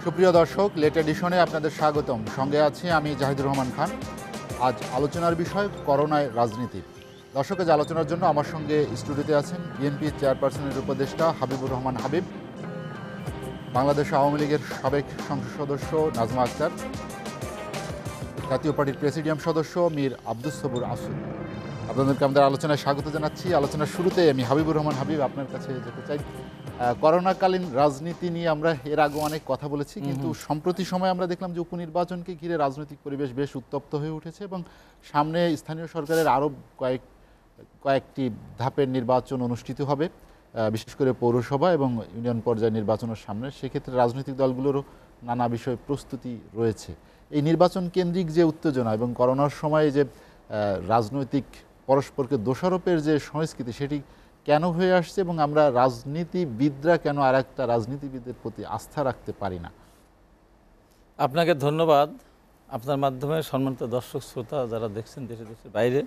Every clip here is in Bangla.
সুপ্রিয় দর্শক, লেট এডিশনে আপনাদের স্বাগতম। সঙ্গে আছি আমি জাহিদুর রহমান খান। আজ আলোচনার বিষয় করোনায় রাজনীতি। দর্শক, আজ আলোচনার জন্য আমার সঙ্গে স্টুডিওতে আছেন বিএনপি চেয়ারপারসনের উপদেষ্টা হাবিবুর রহমান হাবিব, বাংলাদেশ আওয়ামী লীগের সাবেক সংসদ সদস্য নাজমা আক্তার, জাতীয় পার্টির প্রেসিডিয়াম সদস্য মীর আব্দুস সবুর আসুদ। আপনাদেরকে আমাদের আলোচনায় স্বাগত জানাচ্ছি। আলোচনার শুরুতে আমি হাবিবুর রহমান হাবিব আপনার কাছে যেতে চাই। করোনাকালীন রাজনীতি নিয়ে আমরা এর আগে অনেক কথা বলেছি, কিন্তু সম্প্রতি সময় আমরা দেখলাম যে উপনির্বাচনকে ঘিরে রাজনৈতিক পরিবেশ বেশ উত্তপ্ত হয়ে উঠেছে এবং সামনে স্থানীয় সরকারের আরও কয়েকটি ধাপের নির্বাচন অনুষ্ঠিত হবে, বিশেষ করে পৌরসভা এবং ইউনিয়ন পর্যায়ে নির্বাচনের সামনে। সেক্ষেত্রে রাজনৈতিক দলগুলোরও নানা বিষয়ে প্রস্তুতি রয়েছে। এই নির্বাচন কেন্দ্রিক যে উত্তেজনা এবং করোনার সময়ে যে রাজনৈতিক পরস্পরকে দোষারোপের যে সংস্কৃতি, সেটি কেন হয়ে আসছে এবং আমরা রাজনীতিবিদরা কেন আর একটা রাজনীতিবিদের প্রতি আস্থা রাখতে পারি না? আপনাকে ধন্যবাদ। আপনার মাধ্যমে সম্মানিত দর্শক শ্রোতা যারা দেখছেন দেশে দেশের বাইরে,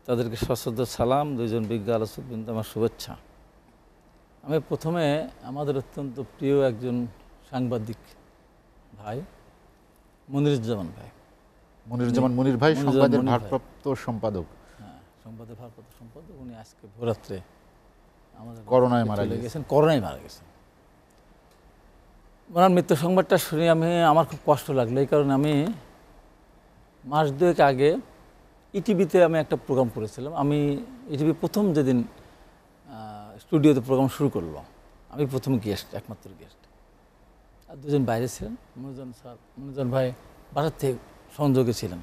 তাদেরকে সশ্রদ্ধ সালাম, দুইজন বিজ্ঞ আলোচক কিন্তু আমার শুভেচ্ছা। আমি প্রথমে আমাদের অত্যন্ত প্রিয় একজন সাংবাদিক ভাই মনিরুজ্জামান ভাই, মনির ভাই সংবাদের ভারপ্রাপ্ত সম্পাদক, সংবাদের ভারপ্রাপ্ত সম্পাদক, উনি আজকে ভোরাত্রে আমাদের করোনায় মারা গেছেন। ওনার মৃত্যু সংবাদটা শুনে আমার খুব কষ্ট লাগলো। এই কারণে আমি মাস দুয়েক আগে ইটিভিতে আমি একটা প্রোগ্রাম করেছিলাম। আমি ইটিভি প্রথম যেদিন স্টুডিওতে প্রোগ্রাম শুরু করলো, আমি প্রথম গেস্ট, একমাত্র গেস্ট, আর দুজন বাইরে ছিলেন। মনোজন ভাই বাসার থেকে সংযোগে ছিলেন।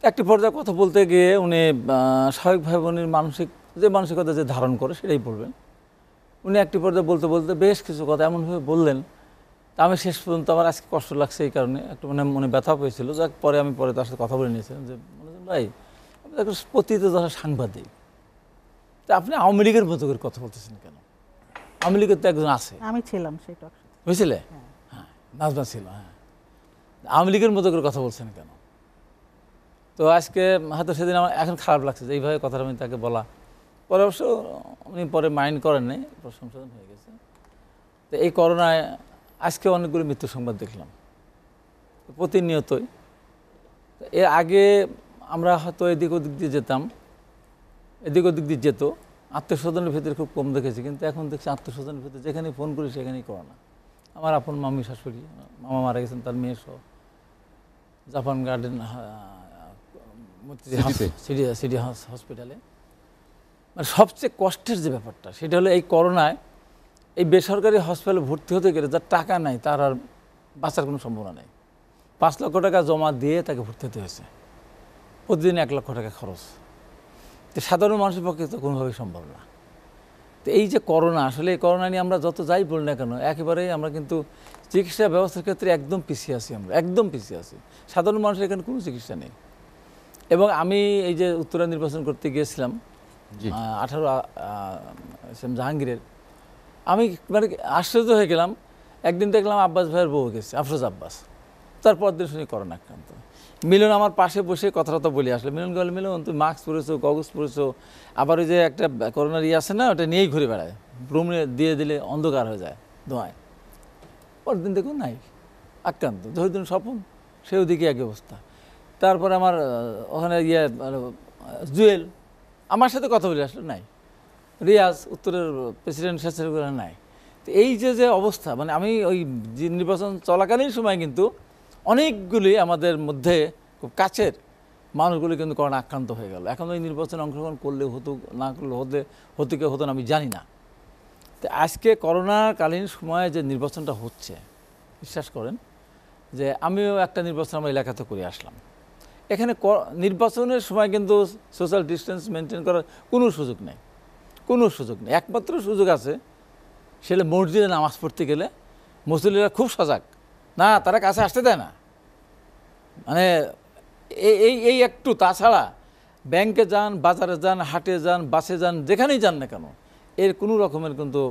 একটি পর্যায়ে কথা বলতে গিয়ে উনি স্বাভাবিকভাবে উনি মানসিকতা যে ধারণ করে সেটাই বলবেন। উনি একটি পর্যায়ে বলতে বলতে বেশ কিছু কথা এমনভাবে বললেন, তা আমি শেষ পর্যন্ত আমার আজকে কষ্ট লাগছে এই কারণে, একটু মনে ব্যথা পেয়েছিল। যাক, পরে তার সাথে কথা বলে নিয়েছিলাম যে মনোজন ভাই, আপনি একটা প্রতিদিন সাংবাদিক, তা আপনি আওয়ামী লীগের মতো করে কথা বলতেছেন কেন? আওয়ামী লীগের তো একজন আছে, আমি ছিলাম সেটা, বুঝছিলে? হ্যাঁ, নাজমা ছিল। হ্যাঁ, আওয়ামী লীগের মতো করে কথা বলছেন কেন? তো আজকে হয়তো সেদিন আমার এখন খারাপ লাগছে যে এইভাবে কথাটা আমি তাকে বলা। পরে অবশ্য উনি পরে মাইন্ড করেন নাই, সংশোধন হয়ে গেছে। তো এই করোনায় আজকে অনেকগুলো মৃত্যু সংবাদ দেখলাম প্রতিনিয়তই। এর আগে আমরা হয়তো এদিক ওদিক দিয়ে যেত, আত্মীয়স্বজনের ভিতরে খুব কম দেখেছি, কিন্তু এখন দেখছি আত্মীয়স্বজনের ভিতরে যেখানে ফোন করি সেখানেই করোনা। আমার আপন মামি শাশুড়ি, মামা মারা গেছেন, তার মেয়ে সহ জাপান গার্ডেন সিটি হসপিটালে। মানে সবচেয়ে কষ্টের যে ব্যাপারটা সেটা হলো এই করোনায় এই বেসরকারি হসপিটালে ভর্তি হতে গেলে যার টাকা নাই তার আর বাঁচার কোনো সম্ভাবনা নেই। 5 লক্ষ টাকা জমা দিয়ে তাকে ভর্তি হতে হয়েছে, প্রতিদিন 1 লক্ষ টাকা খরচ। তো সাধারণ মানুষের পক্ষে তো কোনোভাবেই সম্ভব না। তো এই যে করোনা, আসলে এই করোনা নিয়ে আমরা যত যাই বলি না কেন, একেবারেই আমরা কিন্তু চিকিৎসা ব্যবস্থার ক্ষেত্রে একদম পিছিয়ে আছি। আমরা একদম পিছিয়ে আছি। সাধারণ মানুষের এখানে কোনো চিকিৎসা নেই। এবং আমি এই যে উত্তরা নির্বাচন করতে গিয়েছিলাম 18 জাহাঙ্গীরের, আমি মানে আশ্চর্য হয়ে গেলাম। একদিন দেখলাম আব্বাস ভাইয়ের বউ গেছে, আফরোজ আব্বাস, তারপর দিন শুনি করোনা আক্রান্ত। মিলন আমার পাশে বসে কথাটা বলে আসলে, মিলন তুমি মাস্ক পরেছো, গগলস পরেছো, আবার ওই যে একটা করোনার আছে না, ওটা নিয়েই ঘুরে বেড়ায়, ব্রুমে দিয়ে দিলে অন্ধকার হয়ে যায় ধোঁয়ায়। পরদিন দেখুন নাই, আক্রান্ত। জহিরুদ্দিন স্বপন, সে ওদিকে একই অবস্থা। তারপর আমার ওখানে জুয়েল আমার সাথে কথা বলে আসলে নাই, রিয়াজ উত্তরের প্রেসিডেন্ট স্বেচ্ছাসেবকরা নাই। তো এই যে অবস্থা, মানে আমি ওই নির্বাচন চলাকালীন সময় কিন্তু অনেকগুলি আমাদের মধ্যে খুব কাছের মানুষগুলি কিন্তু করোনা আক্রান্ত হয়ে গেল। এখন ওই নির্বাচনে অংশগ্রহণ করলে হতো, না করলে হতো না আমি জানি না। তো আজকে করোনাকালীন সময়ে যে নির্বাচনটা হচ্ছে, বিশ্বাস করেন যে আমিও একটা নির্বাচন আমার এলাকাতে করে আসলাম। এখানে নির্বাচনের সময় কিন্তু সোশ্যাল ডিস্টেন্স মেনটেন করার কোনো সুযোগ নেই। একমাত্র সুযোগ আছে, সেটা মসজিদে নামাজ পড়তে গেলে মুসল্লিরা খুব সজাগ, না তারা কাছে আসতে দেয় না, মানে এই একটু। তাছাড়া ব্যাংকে যান, বাজারে যান, হাটে যান, বাসে যান, যেখানেই যান না কেন, এর কোনো রকমের কিন্তু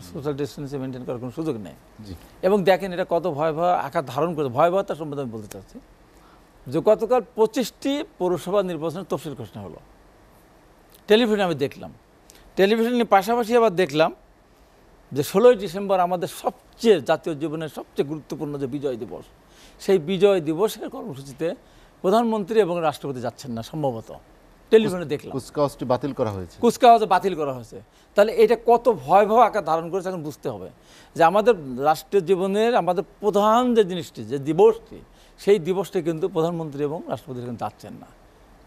সোশ্যাল ডিস্টেন্সিং মেনটেন করার কোনো সুযোগ নেই। জি এবং দেখেন এটা কত ভয়াবহ আকার ধারণ করে, ভয়াবহতার সম্বন্ধে আমি বলতে চাচ্ছি যে গতকাল 25টি পৌরসভা নির্বাচনের তফসিল ঘোষণা হলো। টেলিভিশনে আমি দেখলাম, টেলিভিশনের পাশাপাশি আবার দেখলাম যে 16ই ডিসেম্বর আমাদের সবচেয়ে জাতীয় জীবনের সবচেয়ে গুরুত্বপূর্ণ যে বিজয় দিবস, সেই বিজয় দিবসের কর্মসূচিতে প্রধানমন্ত্রী এবং রাষ্ট্রপতি যাচ্ছেন না সম্ভবত। টেলিভিশনে দেখলাম কুচকাওয়াজটি বাতিল করা হয়েছে। কুচকাওয়াজ বাতিল করা হয়েছে। তাহলে এটা কত ভয়াবহ আকার ধারণ করেছে এখন বুঝতে হবে যে আমাদের রাষ্ট্রীয় জীবনের আমাদের প্রধান যে জিনিসটি, যে দিবসটি, সেই দিবসটি কিন্তু প্রধানমন্ত্রী এবং রাষ্ট্রপতি কিন্তু যাচ্ছেন না,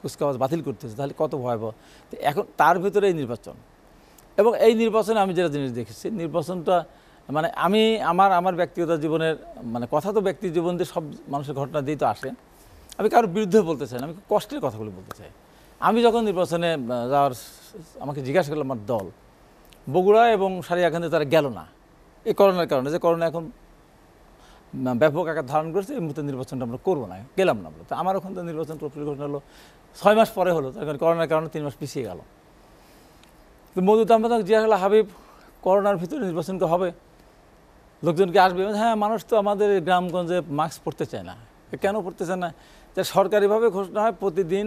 কুচকাওয়াজ বাতিল করতেছে। তাহলে কত ভয়াবহ। তো এখন তার ভিতরে এই নির্বাচন, এবং এই নির্বাচনে আমি যেটা জিনিস দেখেছি, নির্বাচনটা মানে আমি আমার ব্যক্তিগত জীবনের মানে কথা তো ব্যক্তি জীবন দিয়ে সব মানুষের ঘটনা দিয়ে তো আসে, আমি কারোর বিরুদ্ধে বলতে চাই না, আমি কষ্টের কথাগুলো বলতে চাই। আমি যখন নির্বাচনে যাওয়ার আমাকে জিজ্ঞাসা করলাম আমার দল, বগুড়া এবং সারিয়াখানে তারা গেল না এই করোনার কারণে, যে করোনা এখন ব্যাপক আকার ধারণ করেছে, এই মুহূর্তে নির্বাচনটা আমরা করবো না, গেলাম না। তো আমার ওখান থেকে নির্বাচন তফসিল ঘোষণা হলো 6 মাস পরে হলো, তখন করোনার কারণে 3 মাস পিছিয়ে গেল। তো মধুতে আমরা তখন জিজ্ঞাসা করলাম, হাবিব করোনার ভিতরে নির্বাচন তো হবে, লোকজনকে আসবে? হ্যাঁ, মানুষ তো আমাদের গ্রামগঞ্জে মাস্ক পরতে চায় না। কেন পড়তে চায় না? যে সরকারিভাবে ঘোষণা হয় প্রতিদিন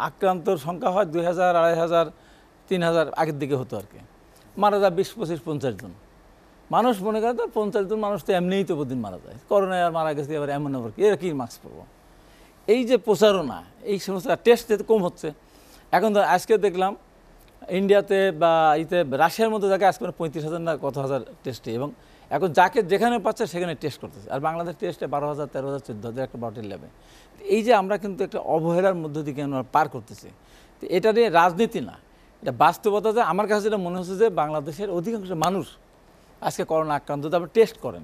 আক্রান্তর সংখ্যা হয় 2000, 2500, 3000, আগের দিকে হতো আর কি, মারা যায় 20, 25, 50 জন মানুষ। মনে করে তো 50 জন মানুষ তো এমনিই তো প্রতিদিন মারা যায়, করোনায় আর মারা গেছে, এবার এমন আবার কি, এরা কি মাস্ক পরবো? এই যে প্রচারণা, এই সমস্ত টেস্ট যেতে কম হচ্ছে। এখন তো আজকে দেখলাম ইন্ডিয়াতে বা রাশিয়ার মধ্যে যাকে আজকে 35,000 না কত হাজার টেস্টে, এবং এখন যাকে যেখানে পাচ্ছে সেখানে টেস্ট করতেছে। আর বাংলাদেশ টেস্টে 12,000, 13,000, 14,000 একটা বটের লেভেল। এই যে আমরা কিন্তু একটা অবহেলার মধ্য থেকে আমরা পার করতেছি। তো এটা নিয়ে রাজনীতি না, এটা বাস্তবতা। যে আমার কাছে যেটা মনে হচ্ছে যে বাংলাদেশের অধিকাংশ মানুষ আজকে করোনা আক্রান্ত, তারপর টেস্ট করেন।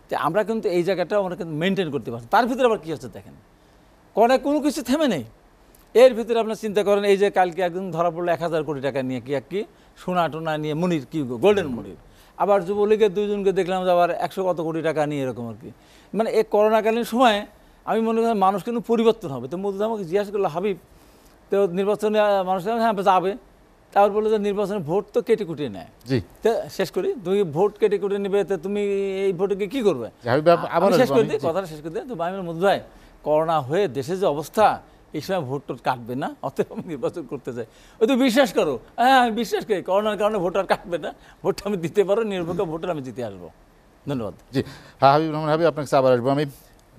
তো আমরা কিন্তু এই জায়গাটা আমরা কিন্তু মেনটেন করতে পারছি। তার ভিতরে আবার কী হচ্ছে দেখেন, করোনায় কোনো কিছু থেমে নেই। এর ভিতরে আপনার চিন্তা করেন, এই যে কালকে একদম ধরা পড়লো 1000 কোটি টাকা নিয়ে, কি সোনা টোনা নিয়ে, মনির কি গোল্ডেন মনির। আবার যুবলীগের 2 জনকে দেখলাম যে আবার 100 কত কোটি টাকা নিয়ে, এরকম আর কি। মানে এই করোনাকালীন সময়ে আমি মনে করি মানুষ কিন্তু পরিবর্তন হবে। তো মধু আমাকে জিজ্ঞাসা করলো, হাবিব তো নির্বাচনে মানুষ হ্যাঁ যাবে, তারপর বললো যে নির্বাচনে ভোট তো কেটে কুটিয়ে নেয়। জি তো শেষ করি, তুমি ভোট কেটে কুটিয়ে নেবে, তো তুমি এই ভোটকে কী করবে? শেষ করে দিই, কথাটা শেষ করে দিই। তো আমি মধু ভাই, করোনা হয়ে দেশের যে অবস্থা, এই সময় ভোট টোট কাটবে না, অতএব আমি নির্বাচন করতে চাই। ওই তো বিশ্বাস করো, হ্যাঁ আমি বিশ্বাস করি করোনার কারণে ভোট আর কাটবে না, ভোটটা আমি দিতে পারো, নির্ভর ভোটার আমি জিতে আসবো। ধন্যবাদ। জি হ্যাঁ, হাবিব রহমান হাবিব, আপনার কাছে আবার আসবো আমি।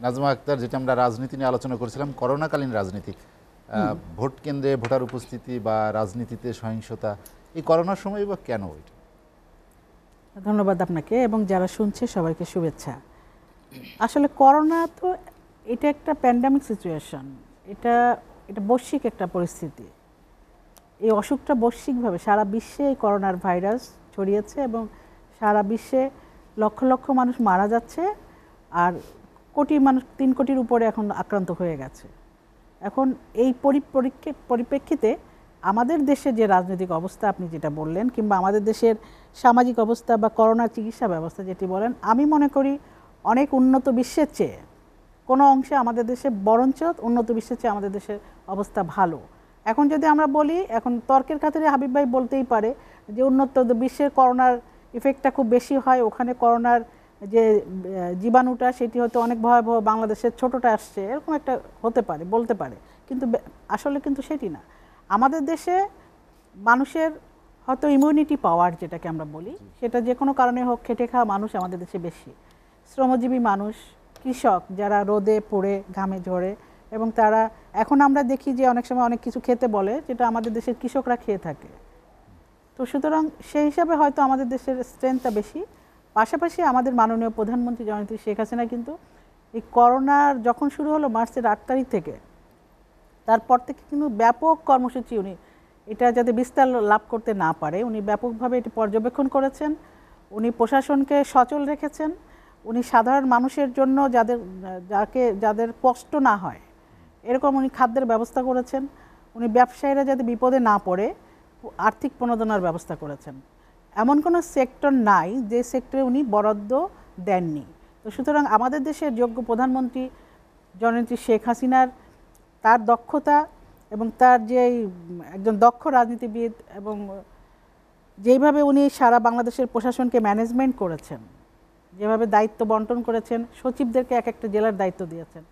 নাজমা আক্তার, যেটা আমরা রাজনীতি নিয়ে আলোচনা করেছিলাম, করোনাকালীন রাজনীতি, ভোট কেন্দ্রে ভোটার উপস্থিতি বা রাজনীতিতে সহিংসতা, এই করোনার সময় বা কেন? ওইটা ধন্যবাদ আপনাকে এবং যারা শুনছে সবাইকে শুভেচ্ছা। আসলে করোনা তো এটা একটা প্যান্ডামিক সিচুয়েশন, এটা বৈশ্বিক একটা পরিস্থিতি। এই অসুখটা বৈশ্বিকভাবে সারা বিশ্বে এই করোনার ভাইরাস ছড়িয়েছে এবং সারা বিশ্বে লক্ষ লক্ষ মানুষ মারা যাচ্ছে, আর কোটি মানুষ, 3 কোটির উপরে এখন আক্রান্ত হয়ে গেছে। এখন এই পরিপ্রেক্ষিতে আমাদের দেশে যে রাজনৈতিক অবস্থা আপনি যেটা বললেন, কিংবা আমাদের দেশের সামাজিক অবস্থা বা করোনা চিকিৎসা ব্যবস্থা যেটি বলেন, আমি মনে করি অনেক উন্নত বিশ্বের চেয়ে কোনো অংশে আমাদের দেশে বরঞ্চ উন্নত বিশ্বের চেয়ে আমাদের দেশের অবস্থা ভালো। এখন যদি আমরা বলি, এখন তর্কের খাতিরে হাবিব ভাই বলতেই পারে যে উন্নত বিশ্বের করোনার ইফেক্টটা খুব বেশি হয়, ওখানে করোনার যে জীবাণুটা সেটি হয়তো অনেক ভয়াবহ, বাংলাদেশের ছোটটা আসছে, এরকম একটা হতে পারে, বলতে পারে। কিন্তু আসলে কিন্তু সেটি না। আমাদের দেশে মানুষের হয়তো ইমিউনিটি পাওয়ার যেটাকে আমরা বলি, সেটা যে কোনো কারণে হোক, খেটে খাওয়া মানুষ আমাদের দেশে বেশি, শ্রমজীবী মানুষ, কৃষক যারা রোদে পড়ে ঘামে ঝরে, এবং তারা এখন আমরা দেখি যে অনেক সময় অনেক কিছু খেতে বলে যেটা আমাদের দেশের কৃষকরা খেয়ে থাকে। তো সুতরাং সেই হিসাবে হয়তো আমাদের দেশের স্ট্রেংথটা বেশি। পাশাপাশি আমাদের মাননীয় প্রধানমন্ত্রী জননেত্রী শেখ হাসিনা কিন্তু এই করোনার যখন শুরু হলো মার্চের 8 তারিখ থেকে, তারপর থেকে কিন্তু ব্যাপক কর্মসূচি উনি এটা যাতে বিস্তার লাভ করতে না পারে, উনি ব্যাপকভাবে এটি পর্যবেক্ষণ করেছেন। উনি প্রশাসনকে সচল রেখেছেন। উনি সাধারণ মানুষের জন্য যাদের কষ্ট না হয় এরকম উনি খাদ্যের ব্যবস্থা করেছেন। উনি ব্যবসায়ীরা যাতে বিপদে না পড়ে আর্থিক প্রণোদনার ব্যবস্থা করেছেন। এমন কোনো সেক্টর নাই যে সেক্টরে উনি বরাদ্দ দেননি। তো সুতরাং আমাদের দেশের যোগ্য প্রধানমন্ত্রী জননেত্রী শেখ হাসিনার তার দক্ষতা এবং তার যে একজন দক্ষ রাজনীতিবিদ এবং যেইভাবে উনি সারা বাংলাদেশের প্রশাসনকে ম্যানেজমেন্ট করেছেন, যেভাবে দায়িত্ব বন্টন করেছেন, সচিবদেরকে এক একটা জেলার দায়িত্ব দিয়েছেন,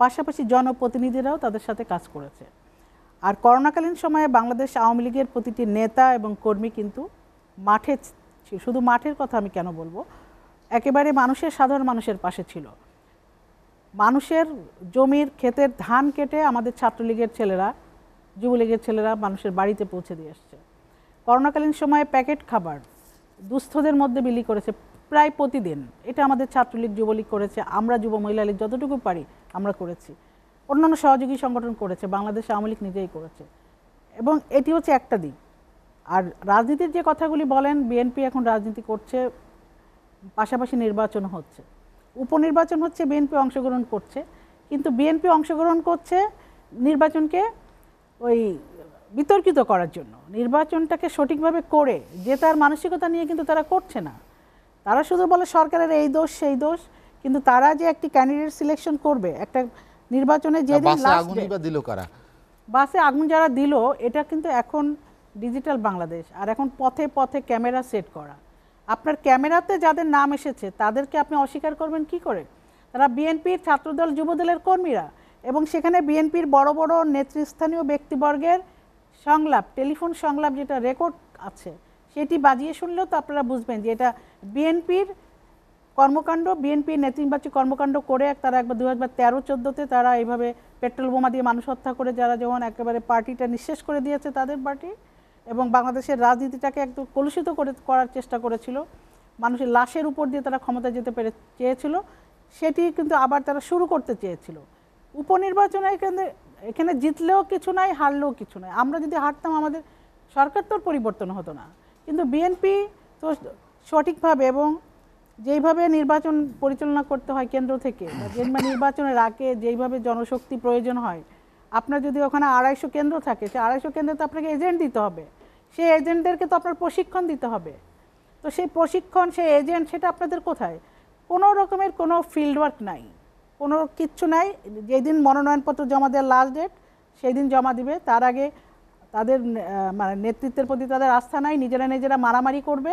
পাশাপাশি জনপ্রতিনিধিরাও তাদের সাথে কাজ করেছে। আর করোনাকালীন সময়ে বাংলাদেশ আওয়ামী লীগের প্রতিটি নেতা এবং কর্মী কিন্তু মাঠে ছিল। শুধু মাঠের কথা আমি কেন বলবো, একেবারে মানুষের, সাধারণ মানুষের পাশে ছিল। মানুষের জমির ক্ষেতের ধান কেটে আমাদের ছাত্রলীগের ছেলেরা, যুবলীগের ছেলেরা মানুষের বাড়িতে পৌঁছে দিয়ে এসছে। করোনাকালীন সময়ে প্যাকেট খাবার দুস্থদের মধ্যে বিলি করেছে প্রায় প্রতিদিন। এটা আমাদের ছাত্রলীগ, যুবলীগ করেছে, আমরা যুব মহিলা লীগ যতটুকু পারি আমরা করেছি, অন্যান্য সহযোগী সংগঠন করেছে, বাংলাদেশ আওয়ামী লীগ নিজেই করেছে। এবং এটি হচ্ছে একটা দিক। আর রাজনীতির যে কথাগুলি বলেন, বিএনপি এখন রাজনীতি করছে, পাশাপাশি নির্বাচন হচ্ছে, উপনির্বাচন হচ্ছে, বিএনপি অংশগ্রহণ করছে। কিন্তু বিএনপি অংশগ্রহণ করছে নির্বাচনকে ওই বিতর্কিত করার জন্য, নির্বাচনটাকে সঠিকভাবে করে যে তার মানসিকতা নিয়ে কিন্তু তারা করছে না। তারা শুধু বলে সরকারের এই দোষ সেই দোষ, কিন্তু তারা যে একটি ক্যান্ডিডেট সিলেকশন করবে একটা নির্বাচনে, যেদিন বাসে আগুন যারা দিল, এটা কিন্তু এখন ডিজিটাল বাংলাদেশ। আর এখন পথে পথে ক্যামেরা সেট করা, আপনার ক্যামেরাতে যাদের নাম এসেছে তাদেরকে আপনি অস্বীকার করবেন কি করে? তারা বিএনপির ছাত্রদল, যুবদলের কর্মীরা, এবং সেখানে বিএনপির বড় বড় নেতৃস্থানীয় ব্যক্তিবর্গের সংলাপ, টেলিফোন সংলাপ যেটা রেকর্ড আছে, সেটি বাজিয়ে শুনলেও তো আপনারা বুঝবেন যে এটা বিএনপির কর্মকাণ্ড, বিএনপির নেতৃত্বাচী কর্মকাণ্ড করে তারা একবার 2013-14-তে তারা এইভাবে পেট্রোল বোমা দিয়ে মানুষ হত্যা করে, যারা যেমন একেবারে পার্টিটা নিঃশেষ করে দিয়েছে তাদের পার্টি, এবং বাংলাদেশের রাজনীতিটাকে একটু কলুষিত করার চেষ্টা করেছিল, মানুষের লাশের উপর দিয়ে তারা ক্ষমতা যেতে চেয়েছিল, সেটি কিন্তু আবার তারা শুরু করতে চেয়েছিল। উপনির্বাচনে এখানে জিতলেও কিছু নাই, হারলেও কিছু নাই। আমরা যদি হারতাম আমাদের সরকার তো পরিবর্তন হতো না। কিন্তু বিএনপি তো সঠিকভাবে এবং যেইভাবে নির্বাচন পরিচালনা করতে হয় কেন্দ্র থেকে, যে নির্বাচনের আগে যেইভাবে জনশক্তি প্রয়োজন হয়, আপনার যদি ওখানে 250 কেন্দ্র থাকে, সে 250 কেন্দ্রে তো আপনাকে এজেন্ট দিতে হবে, সেই এজেন্টদেরকে তো আপনার প্রশিক্ষণ দিতে হবে। তো সেই প্রশিক্ষণ, সেই এজেন্ট, সেটা আপনাদের কোথায়? কোনো রকমের কোনো ফিল্ড ওয়ার্ক নাই, কোনো কিচ্ছু নাই। যেদিন মনোনয়নপত্র জমা দেওয়ার লাস্ট ডেট, সেই দিন জমা দিবে, তার আগে তাদের মানে নেতৃত্বের প্রতি তাদের আস্থা নাই, নিজেরা মারামারি করবে,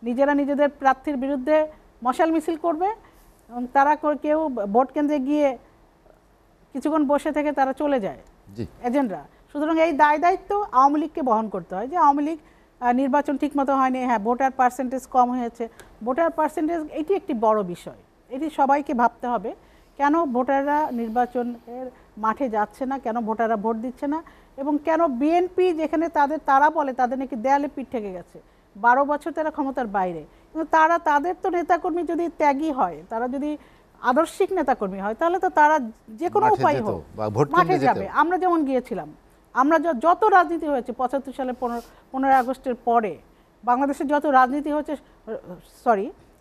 নিজেরা নিজেদের প্রার্থীর বিরুদ্ধে মশাল মিছিল করবে, এবং তারা কেউ ভোট কেন্দ্রে গিয়ে কিছুক্ষণ বসে থেকে তারা চলে যায় এজেন্টরা। সুতরাং এই দায়িত্ব আওয়ামী লীগকে বহন করতে হয়, যে আওয়ামী লীগ নির্বাচন ঠিকমতো হয়নি, হ্যাঁ ভোটার পার্সেন্টেজ কম হয়েছে, ভোটার পার্সেন্টেজ এটি একটি বড় বিষয়, এটি সবাইকে ভাবতে হবে। কেন ভোটাররা নির্বাচনের মাঠে যাচ্ছে না, কেন ভোটাররা ভোট দিচ্ছে না, এবং কেন বিএনপি যেখানে তারা বলে তাদের নাকি দেয়ালে পিঠ থেকে গেছে, 12 বছর তারা ক্ষমতার বাইরে, কিন্তু তাদের তো নেতাকর্মী যদি ত্যাগী হয়, তারা যদি আদর্শিক নেতাকর্মী হয়, তাহলে তো তারা যে কোনো উপায় হোক মাঠে যাবে। আমরা যেমন গিয়েছিলাম, আমরা যত রাজনীতি হয়েছে 75 সালে 15 আগস্টের পরে বাংলাদেশে যত রাজনীতি হয়েছে,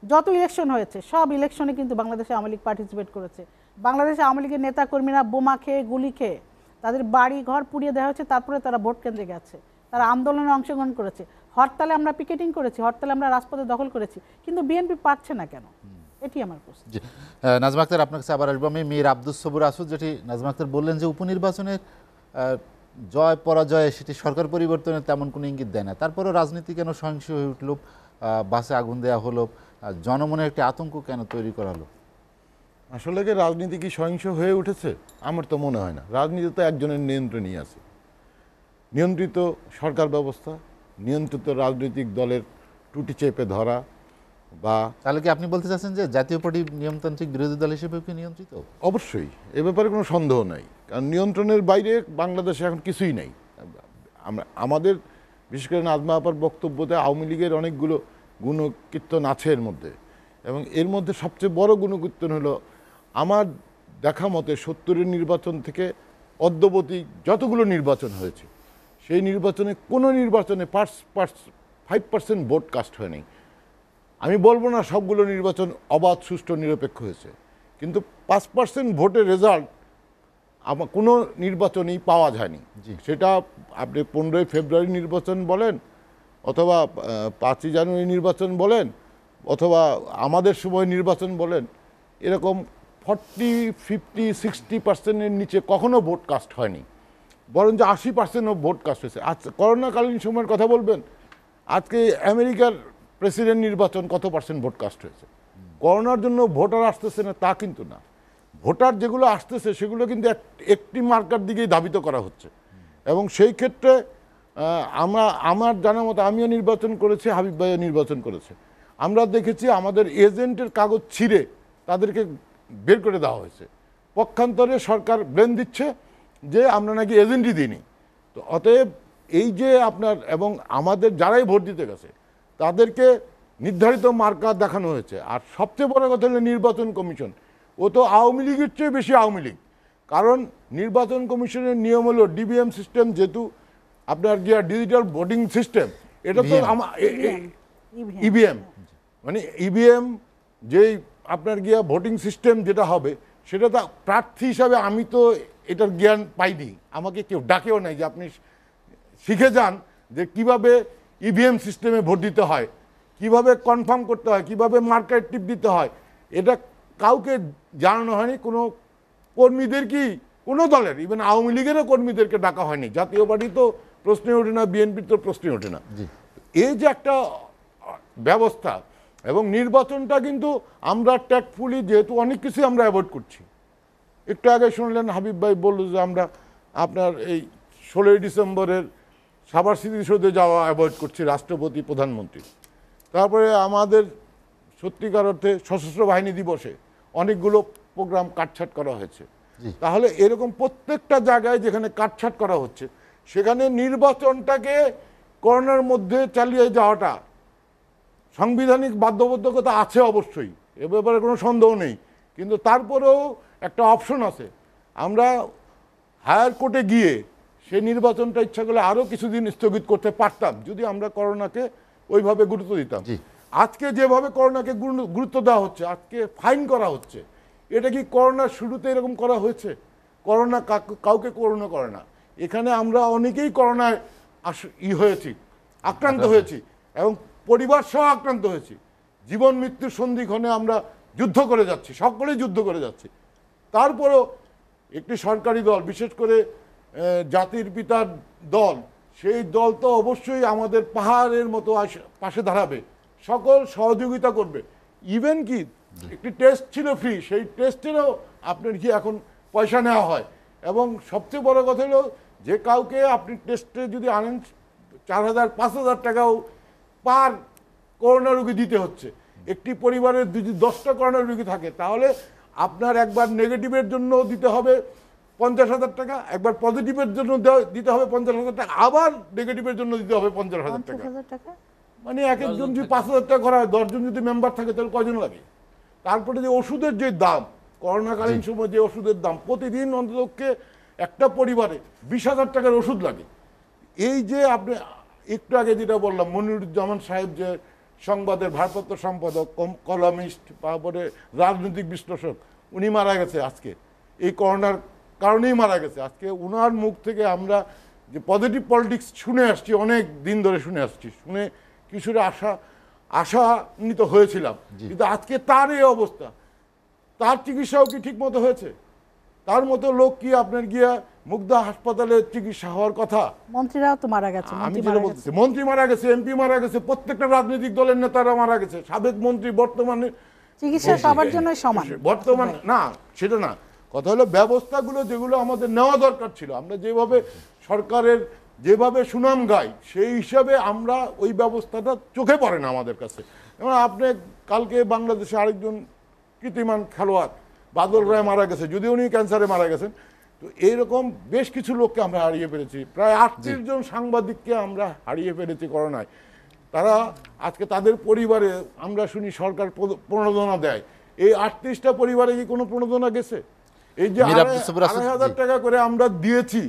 যত ইলেকশন হয়েছে, সব ইলেকশনে কিন্তু বাংলাদেশে আওয়ামী লীগ পার্টিসিপেট করেছে। বাংলাদেশে আওয়ামী লীগের নেতাকর্মীরা বোমা খেয়ে, গুলি খেয়ে তাদের বাড়ি ঘর পুড়িয়ে দেওয়া হয়েছে, তারপরে তারা ভোট কেন্দ্রে গেছে, তারা আন্দোলনে অংশগ্রহণ করেছে, হরতালে আমরা পিকেটিং করেছি, হরতালে আমরা রাজপথে দখল করেছি, কিন্তু বিএনপি পারছে না কেন? এটি আমার প্রশ্ন। নাজমা আক্তার, আপনার কাছে আবার আসবো আমি। মীর আব্দুস সবুর আসুদ, যেটি নাজমা আক্তার বললেন যে উপনির্বাচনের জয় পরাজয়ে সেটি সরকার পরিবর্তনের তেমন কোনো ইঙ্গিত দেয় না, তারপরেও রাজনীতি কেন সহিংস হয়ে উঠল, বাসে আগুন দেওয়া হলো, জনমনে একটি আতঙ্ক কেন তৈরি করা হলো? আসলে কি রাজনীতি কি সহিংস হয়ে উঠেছে? আমার তো মনে হয় না। রাজনীতি তো একজনের নিয়ন্ত্রণই আছে, নিয়ন্ত্রিত সরকার ব্যবস্থা, নিয়ন্ত্রিত রাজনৈতিক দলের টুটি চেপে ধরা। বা তাহলে কি আপনি বলতে চাচ্ছেন যে জাতীয় পার্টি নিয়মতান্ত্রিক বিরোধী দল হিসেবে কি নিয়ন্ত্রিত? অবশ্যই, এ ব্যাপারে কোনো সন্দেহ নাই, কারণ নিয়ন্ত্রণের বাইরে বাংলাদেশে এখন কিছুই নাই। আমাদের বিশেষ করে নাজমা আপার বক্তব্যতে আওয়ামী লীগের অনেকগুলো গুণকীর্তন আছে এর মধ্যে, এবং এর মধ্যে সবচেয়ে বড় গুণকীর্তন হলো আমার দেখা মতে 70-এর নির্বাচন থেকে অদ্যবধি যতগুলো নির্বাচন হয়েছে, সেই নির্বাচনে কোনো নির্বাচনে 5% ভোট কাস্ট হয়নি। আমি বলবো না সবগুলো নির্বাচন অবাধ, সুষ্ঠু, নিরপেক্ষ হয়েছে, কিন্তু 5% ভোটের রেজাল্ট কোনো নির্বাচনেই পাওয়া যায়নি। সেটা আপনি 15ই ফেব্রুয়ারি নির্বাচন বলেন, অথবা 5ই জানুয়ারি নির্বাচন বলেন, অথবা আমাদের সময় নির্বাচন বলেন, এরকম 40, 50, 60%-এর নিচে কখনো ভোট কাস্ট হয়নি, বরঞ্চ 80%ও ভোট কাস্ট হয়েছে। আচ্ছা, করোনাকালীন সময়ের কথা বলবেন, আজকে আমেরিকার প্রেসিডেন্ট নির্বাচন কত পার্সেন্ট ভোট কাস্ট হয়েছে? করোনার জন্য ভোটার আসতেছে না তা কিন্তু না, ভোটার যেগুলো আসতেছে সেগুলো কিন্তু একটি মার্কার দিকেই ধাবিত করা হচ্ছে। এবং সেই ক্ষেত্রে আমার জানা মতো আমিও নির্বাচন করেছি, হাবিব ভাইও নির্বাচন করেছে, আমরা দেখেছি আমাদের এজেন্টের কাগজ ছিঁড়ে তাদেরকে বের করে দেওয়া হয়েছে। পক্ষান্তরে সরকার ব্লেম দিচ্ছে যে আমরা নাকি এজেন্টই দিইনি। তো অতএব এই যে আপনার এবং আমাদের যারাই ভোট দিতে গেছে তাদেরকে নির্ধারিত মার্কা দেখানো হয়েছে। আর সবচেয়ে বড় কথা হলো নির্বাচন কমিশন, ও তো আওয়ামী লীগের চেয়ে বেশি আওয়ামী লীগ। কারণ নির্বাচন কমিশনের নিয়ম হলো ডিবিএম সিস্টেম, যেহেতু আপনার গিয়া ডিজিটাল ভোটিং সিস্টেম, এটা তো ইভিএম মানে ইভিএম যেই আপনার গিয়া ভোটিং সিস্টেম যেটা হবে সেটা তো প্রার্থী হিসাবে আমি তো এটার জ্ঞান পাইনি, আমাকে কেউ ডাকেও নাই যে আপনি শিখে যান যে কিভাবে ইভিএম সিস্টেমে ভোট দিতে হয়, কিভাবে কনফার্ম করতে হয়, কিভাবে মার্কার টিপ দিতে হয়, এটা কাউকে জানানো হয়নি। কোনো কর্মীদের কি কোনো দলের ইভেন আওয়ামী লীগেরও কর্মীদেরকে ডাকা হয়নি। জাতীয় পার্টি তো প্রশ্নে ওঠে না, বিএনপির তো প্রশ্নে ওঠে না। এই যে একটা ব্যবস্থা এবং নির্বাচনটা কিন্তু আমরা ট্যাক্টফুলি যেহেতু অনেক কিছু আমরা অ্যাভয়েড করছি। একটু আগে শুনলেন হাবিব ভাই বলল যে আমরা আপনার এই 16ই ডিসেম্বরের সাভার স্মৃতিসৌধে যাওয়া অ্যাভয়েড করছি রাষ্ট্রপতি প্রধানমন্ত্রী। তারপরে আমাদের সত্যিকার অর্থে সশস্ত্র বাহিনী দিবসে অনেকগুলো প্রোগ্রাম কাটছাট করা হয়েছে। তাহলে এরকম প্রত্যেকটা জায়গায় যেখানে কাটছাট করা হচ্ছে সেখানে নির্বাচনটাকে করোনার মধ্যে চালিয়ে যাওয়াটা সাংবিধানিক বাধ্যবাধকতা আছে অবশ্যই, এ ব্যাপারে কোনো সন্দেহ নেই, কিন্তু তারপরেও একটা অপশন আছে। আমরা হায়ার কোর্টে গিয়ে সেই নির্বাচনটা ইচ্ছা করলে আরও কিছুদিন স্থগিত করতে পারতাম যদি আমরা করোনাকে ওইভাবে গুরুত্ব দিতাম। আজকে যেভাবে করোনাকে গুরুত্ব দেওয়া হচ্ছে, আজকে ফাইন করা হচ্ছে, এটা কি করোনার শুরুতে এরকম করা হয়েছে? করোনা কাউকে করোনা করে না। এখানে আমরা অনেকেই করোনায় হয়েছি, আক্রান্ত হয়েছি এবং পরিবার সহ আক্রান্ত হয়েছি। জীবন মৃত্যুর সন্ধিক্ষণে আমরা যুদ্ধ করে যাচ্ছি, সকলেই যুদ্ধ করে যাচ্ছি। তারপরেও একটি সরকারি দল, বিশেষ করে জাতির পিতার দল, সেই দল তো অবশ্যই আমাদের পাহাড়ের মতো পাশে দাঁড়াবে, সকল সহযোগিতা করবে। ইভেন কি একটি টেস্ট ছিল ফ্রি, সেই টেস্টেরও আপনার কি এখন পয়সা নেওয়া হয়। এবং সবচেয়ে বড় কথা হলো যে কাউকে আপনি টেস্টে যদি আনেন 4,000-5,000 টাকাও পার করোনা রোগী দিতে হচ্ছে। একটি পরিবারের যদি 10টা করোনা রোগী থাকে তাহলে আপনার একবার নেগেটিভের জন্য দিতে হবে 50,000 টাকা, একবার পজিটিভের জন্য দিতে হবে 50,000 টাকা, আবার নেগেটিভের জন্য দিতে হবে 50,000 টাকা। মানে এক একজন যদি 5,000 টাকা করা হয়, 10 জন যদি মেম্বার থাকে তাহলে কয়জন লাগে? তারপরে যে ওষুধের যে দাম, করোনাকালীন সময় যে ওষুধের দাম, প্রতিদিন অন্ততপক্ষে একটা পরিবারে 20,000 টাকার ওষুধ লাগে। এই যে আপনি একটু আগে যেটা বললাম, মনিরুজ্জামান সাহেব যে সংবাদের ভারপ্রাপ্ত সম্পাদক, কলামিস্ট, তারপরে রাজনৈতিক বিশ্লেষক, উনি মারা গেছে আজকে এই করোনার কারণেই মারা গেছে। আজকে উনার মুখ থেকে আমরা যে পজিটিভ পলিটিক্স শুনে আসছি, অনেক দিন ধরে শুনে আসছি, শুনে কিছুটা আশান্বিত হয়েছিলাম, কিন্তু আজকে তার এই অবস্থা, তার চিকিৎসাও কি ঠিক মতো হয়েছে? তার মতো লোক কি আপনার গিয়া মুগদা হাসপাতালে চিকিৎসা হওয়ার কথা? মন্ত্রীরাও তো মারা গেছে, আমি যেটা বলতেছি, মন্ত্রী মারা গেছে, এমপি মারা গেছে, প্রত্যেকটা রাজনৈতিক দলের নেতারা মারা গেছে, সাবেক মন্ত্রী, বর্তমানে চিকিৎসা সবার জন্য সমান। বর্তমান না, সেটা না, কথা হলো ব্যবস্থাগুলো যেগুলো আমাদের নেওয়া দরকার ছিল, আমরা যেভাবে সরকারের যেভাবে সুনাম গাই সেই হিসাবে আমরা ওই ব্যবস্থাটা চোখে পড়ে না আমাদের কাছে। যেমন আপনি কালকে বাংলাদেশে আরেকজন কীর্তিমান খেলোয়াড় বাদল রায় মারা গেছে, যদিও উনি ক্যান্সারে মারা গেছেন। তো এইরকম বেশ কিছু লোককে আমরা হারিয়ে ফেলেছি, প্রায় 38 জন সাংবাদিককে আমরা হারিয়ে ফেলেছি করোনায়। তারা আজকে তাদের পরিবারে আমরা শুনি সরকার প্রণোদনা দেয়, এই 38টা পরিবারে কি কোনো প্রণোদনা গেছে? এই যে 2,500 টাকা করে আমরা দিয়েছি,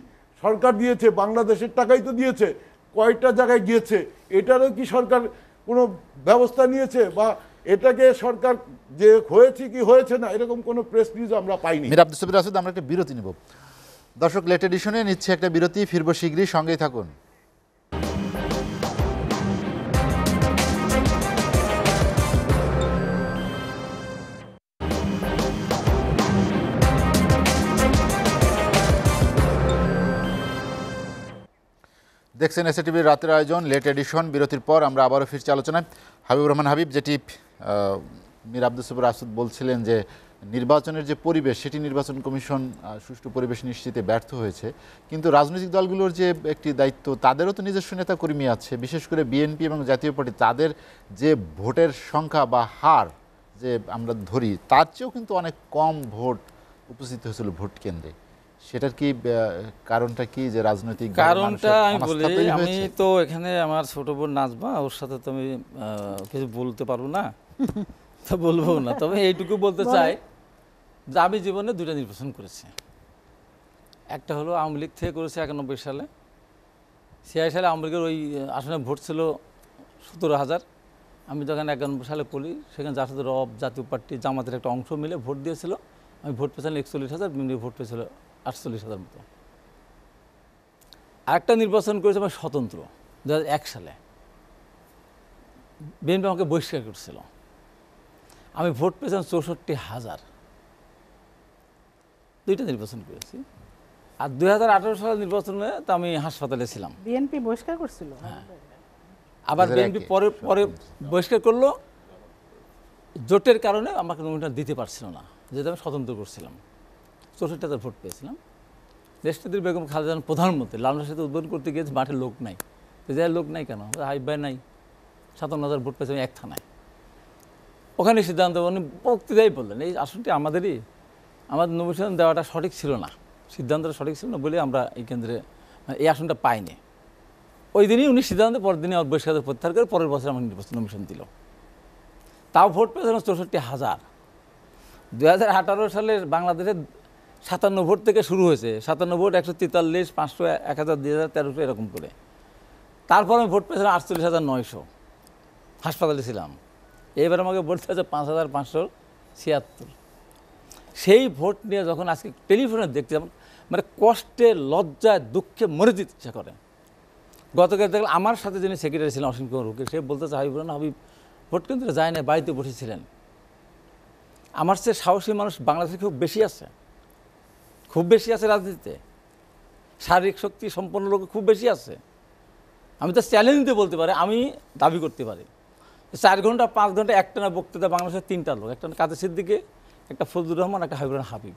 সরকার দিয়েছে, বাংলাদেশের টাকাই তো দিয়েছে, কয়টা জায়গায় গিয়েছে এটারও কি সরকার কোনো ব্যবস্থা নিয়েছে? বা এটাকে সরকার যে হয়েছে কি হয়েছে না এরকম কোনো প্রেস নিউজ আমরা পাইনি। মীর আব্দুল সাবির আসুদ, আমরা একটা বিরতি নেব। দর্শক, লেট এডিশনে নিচ্ছে একটা বিরতি, ফিরবো শীঘ্রই, সঙ্গেই থাকুন। দেখছেন এসএটিভির রাতের আয়োজন লেট এডিশন। বিরতির পর আমরা আবারও ফিরছি আলোচনায়। হাবিবুর রহমান হাবিব, যেটি মীর আব্দুল সবুর আসুদ বলছিলেন যে নির্বাচনের যে পরিবেশ, সেটি নির্বাচন কমিশন সুষ্ঠু পরিবেশ নিশ্চিতে ব্যর্থ হয়েছে, কিন্তু রাজনৈতিক দলগুলোর যে একটি দায়িত্ব, তাদেরও তো নিজস্ব নেতাকর্মী আছে, বিশেষ করে বিএনপি এবং জাতীয় পার্টি, তাদের যে ভোটের সংখ্যা বা হার যে আমরা ধরি, তার চেয়েও কিন্তু অনেক কম ভোট উপস্থিত হয়েছিল ভোট কেন্দ্রে। সেটার কি কারণটা কি, যে রাজনৈতিক কারণটা আমি বলি, আমি তো এখানে আমার ছোট বোন নাজমা, ওর সাথে তো আমি কিছু বলতে পারবো না, তা বলবো না। তবে এইটুকু বলতে চাই যে আমি জীবনে 2টা নির্বাচন করেছি। একটা হলো আওয়ামী লীগ থেকে করেছে 91 সালে। 96 সালে আওয়ামী লীগের ওই আসনে ভোট ছিল 17,000। আমি যখন 91 সালে পড়ি, সেখানে জাতীয় রব, জাতীয় পার্টি, জামাতের একটা অংশ মিলে ভোট দিয়েছিল। আমি ভোট পেয়েছিলাম 41,000, বিএনপি ভোট পেয়েছিল 48,000 মতো। আরেকটা নির্বাচন করেছে আমি স্বতন্ত্র 2001 সালে। বিএনপি আমাকে বহিষ্কার করছিল, আমি ভোট পেয়েছিলাম 64,000। 2টা নির্বাচন করেছি। আর 2018 সালের নির্বাচনে তো আমি হাসপাতালে ছিলাম। বিএনপি বহিষ্কার করছিল? আবার বিএনপি পরে পরে বহিষ্কার করলো, জোটের কারণে আমাকে নমিনেশন দিতে পারছিল না, যেটা আমি স্বতন্ত্র করছিলাম। 64,000 ভোট পেয়েছিলাম। দেশটির বেগম খালেদা জিয়া প্রধানমন্ত্রী, লালনের সাথে উদ্বোধন করতে গিয়েছে, মাঠে লোক নাই। যে লোক নাই কেন, হাইবাই নাই। 57,000 ভোট পেয়েছে এক থানায়। ওখানে সিদ্ধান্ত উনি বক্তৃতাই বললেন, এই আসনটি আমাদেরই, আমাদের নমিনেশন দেওয়াটা সঠিক ছিল না, সিদ্ধান্তটা সঠিক ছিল না বলে আমরা এই কেন্দ্রে এই আসনটা পাইনি। ওই দিনই উনি সিদ্ধান্ত, পরের দিনই আমার বহিষ্কার প্রত্যাহার করে পরের বছর আমার নির্বাচন নমিনেশন দিল। তাও ভোট পেয়েছিলাম 64,000। 2018 সালের বাংলাদেশে 57 ভোট থেকে শুরু হয়েছে। 57 ভোট, 143, 500, 1000, 2000, 1300 এরকম করে। তারপর আমি ভোট পেয়েছিলাম 48,900, হাসপাতালে ছিলাম। এবার আমাকে বলতে হচ্ছে 5,576। সেই ভোট নিয়ে যখন আজকে টেলিফোনে দেখতে, মানে কষ্টে, লজ্জায়, দুঃখে মরে যেতে ইচ্ছা করে। গতকাল দেখলাম আমার সাথে যিনি সেক্রেটারি ছিলেন অসীম কুমার রুকে, সে বলতে চাই না হাবিব ভোট কেন্দ্রে যায় না, বাড়িতে বসেছিলেন। আমার চেয়ে সাহসী মানুষ বাংলাদেশে খুব বেশি আছে, খুব বেশি আছে রাজনীতিতে। শারীরিক শক্তি সম্পন্ন লোক খুব বেশি আছে। আমি তো চ্যালেঞ্জ দিয়ে বলতে পারি, আমি দাবি করতে পারি 4 ঘন্টা 5 ঘন্টা একটানা বক্তৃতা বাংলাদেশের 3টা লোক, একটা কাদের সিদ্দিকী, একটা ফজলুর রহমান, একটা হাবিবুর হাবিব।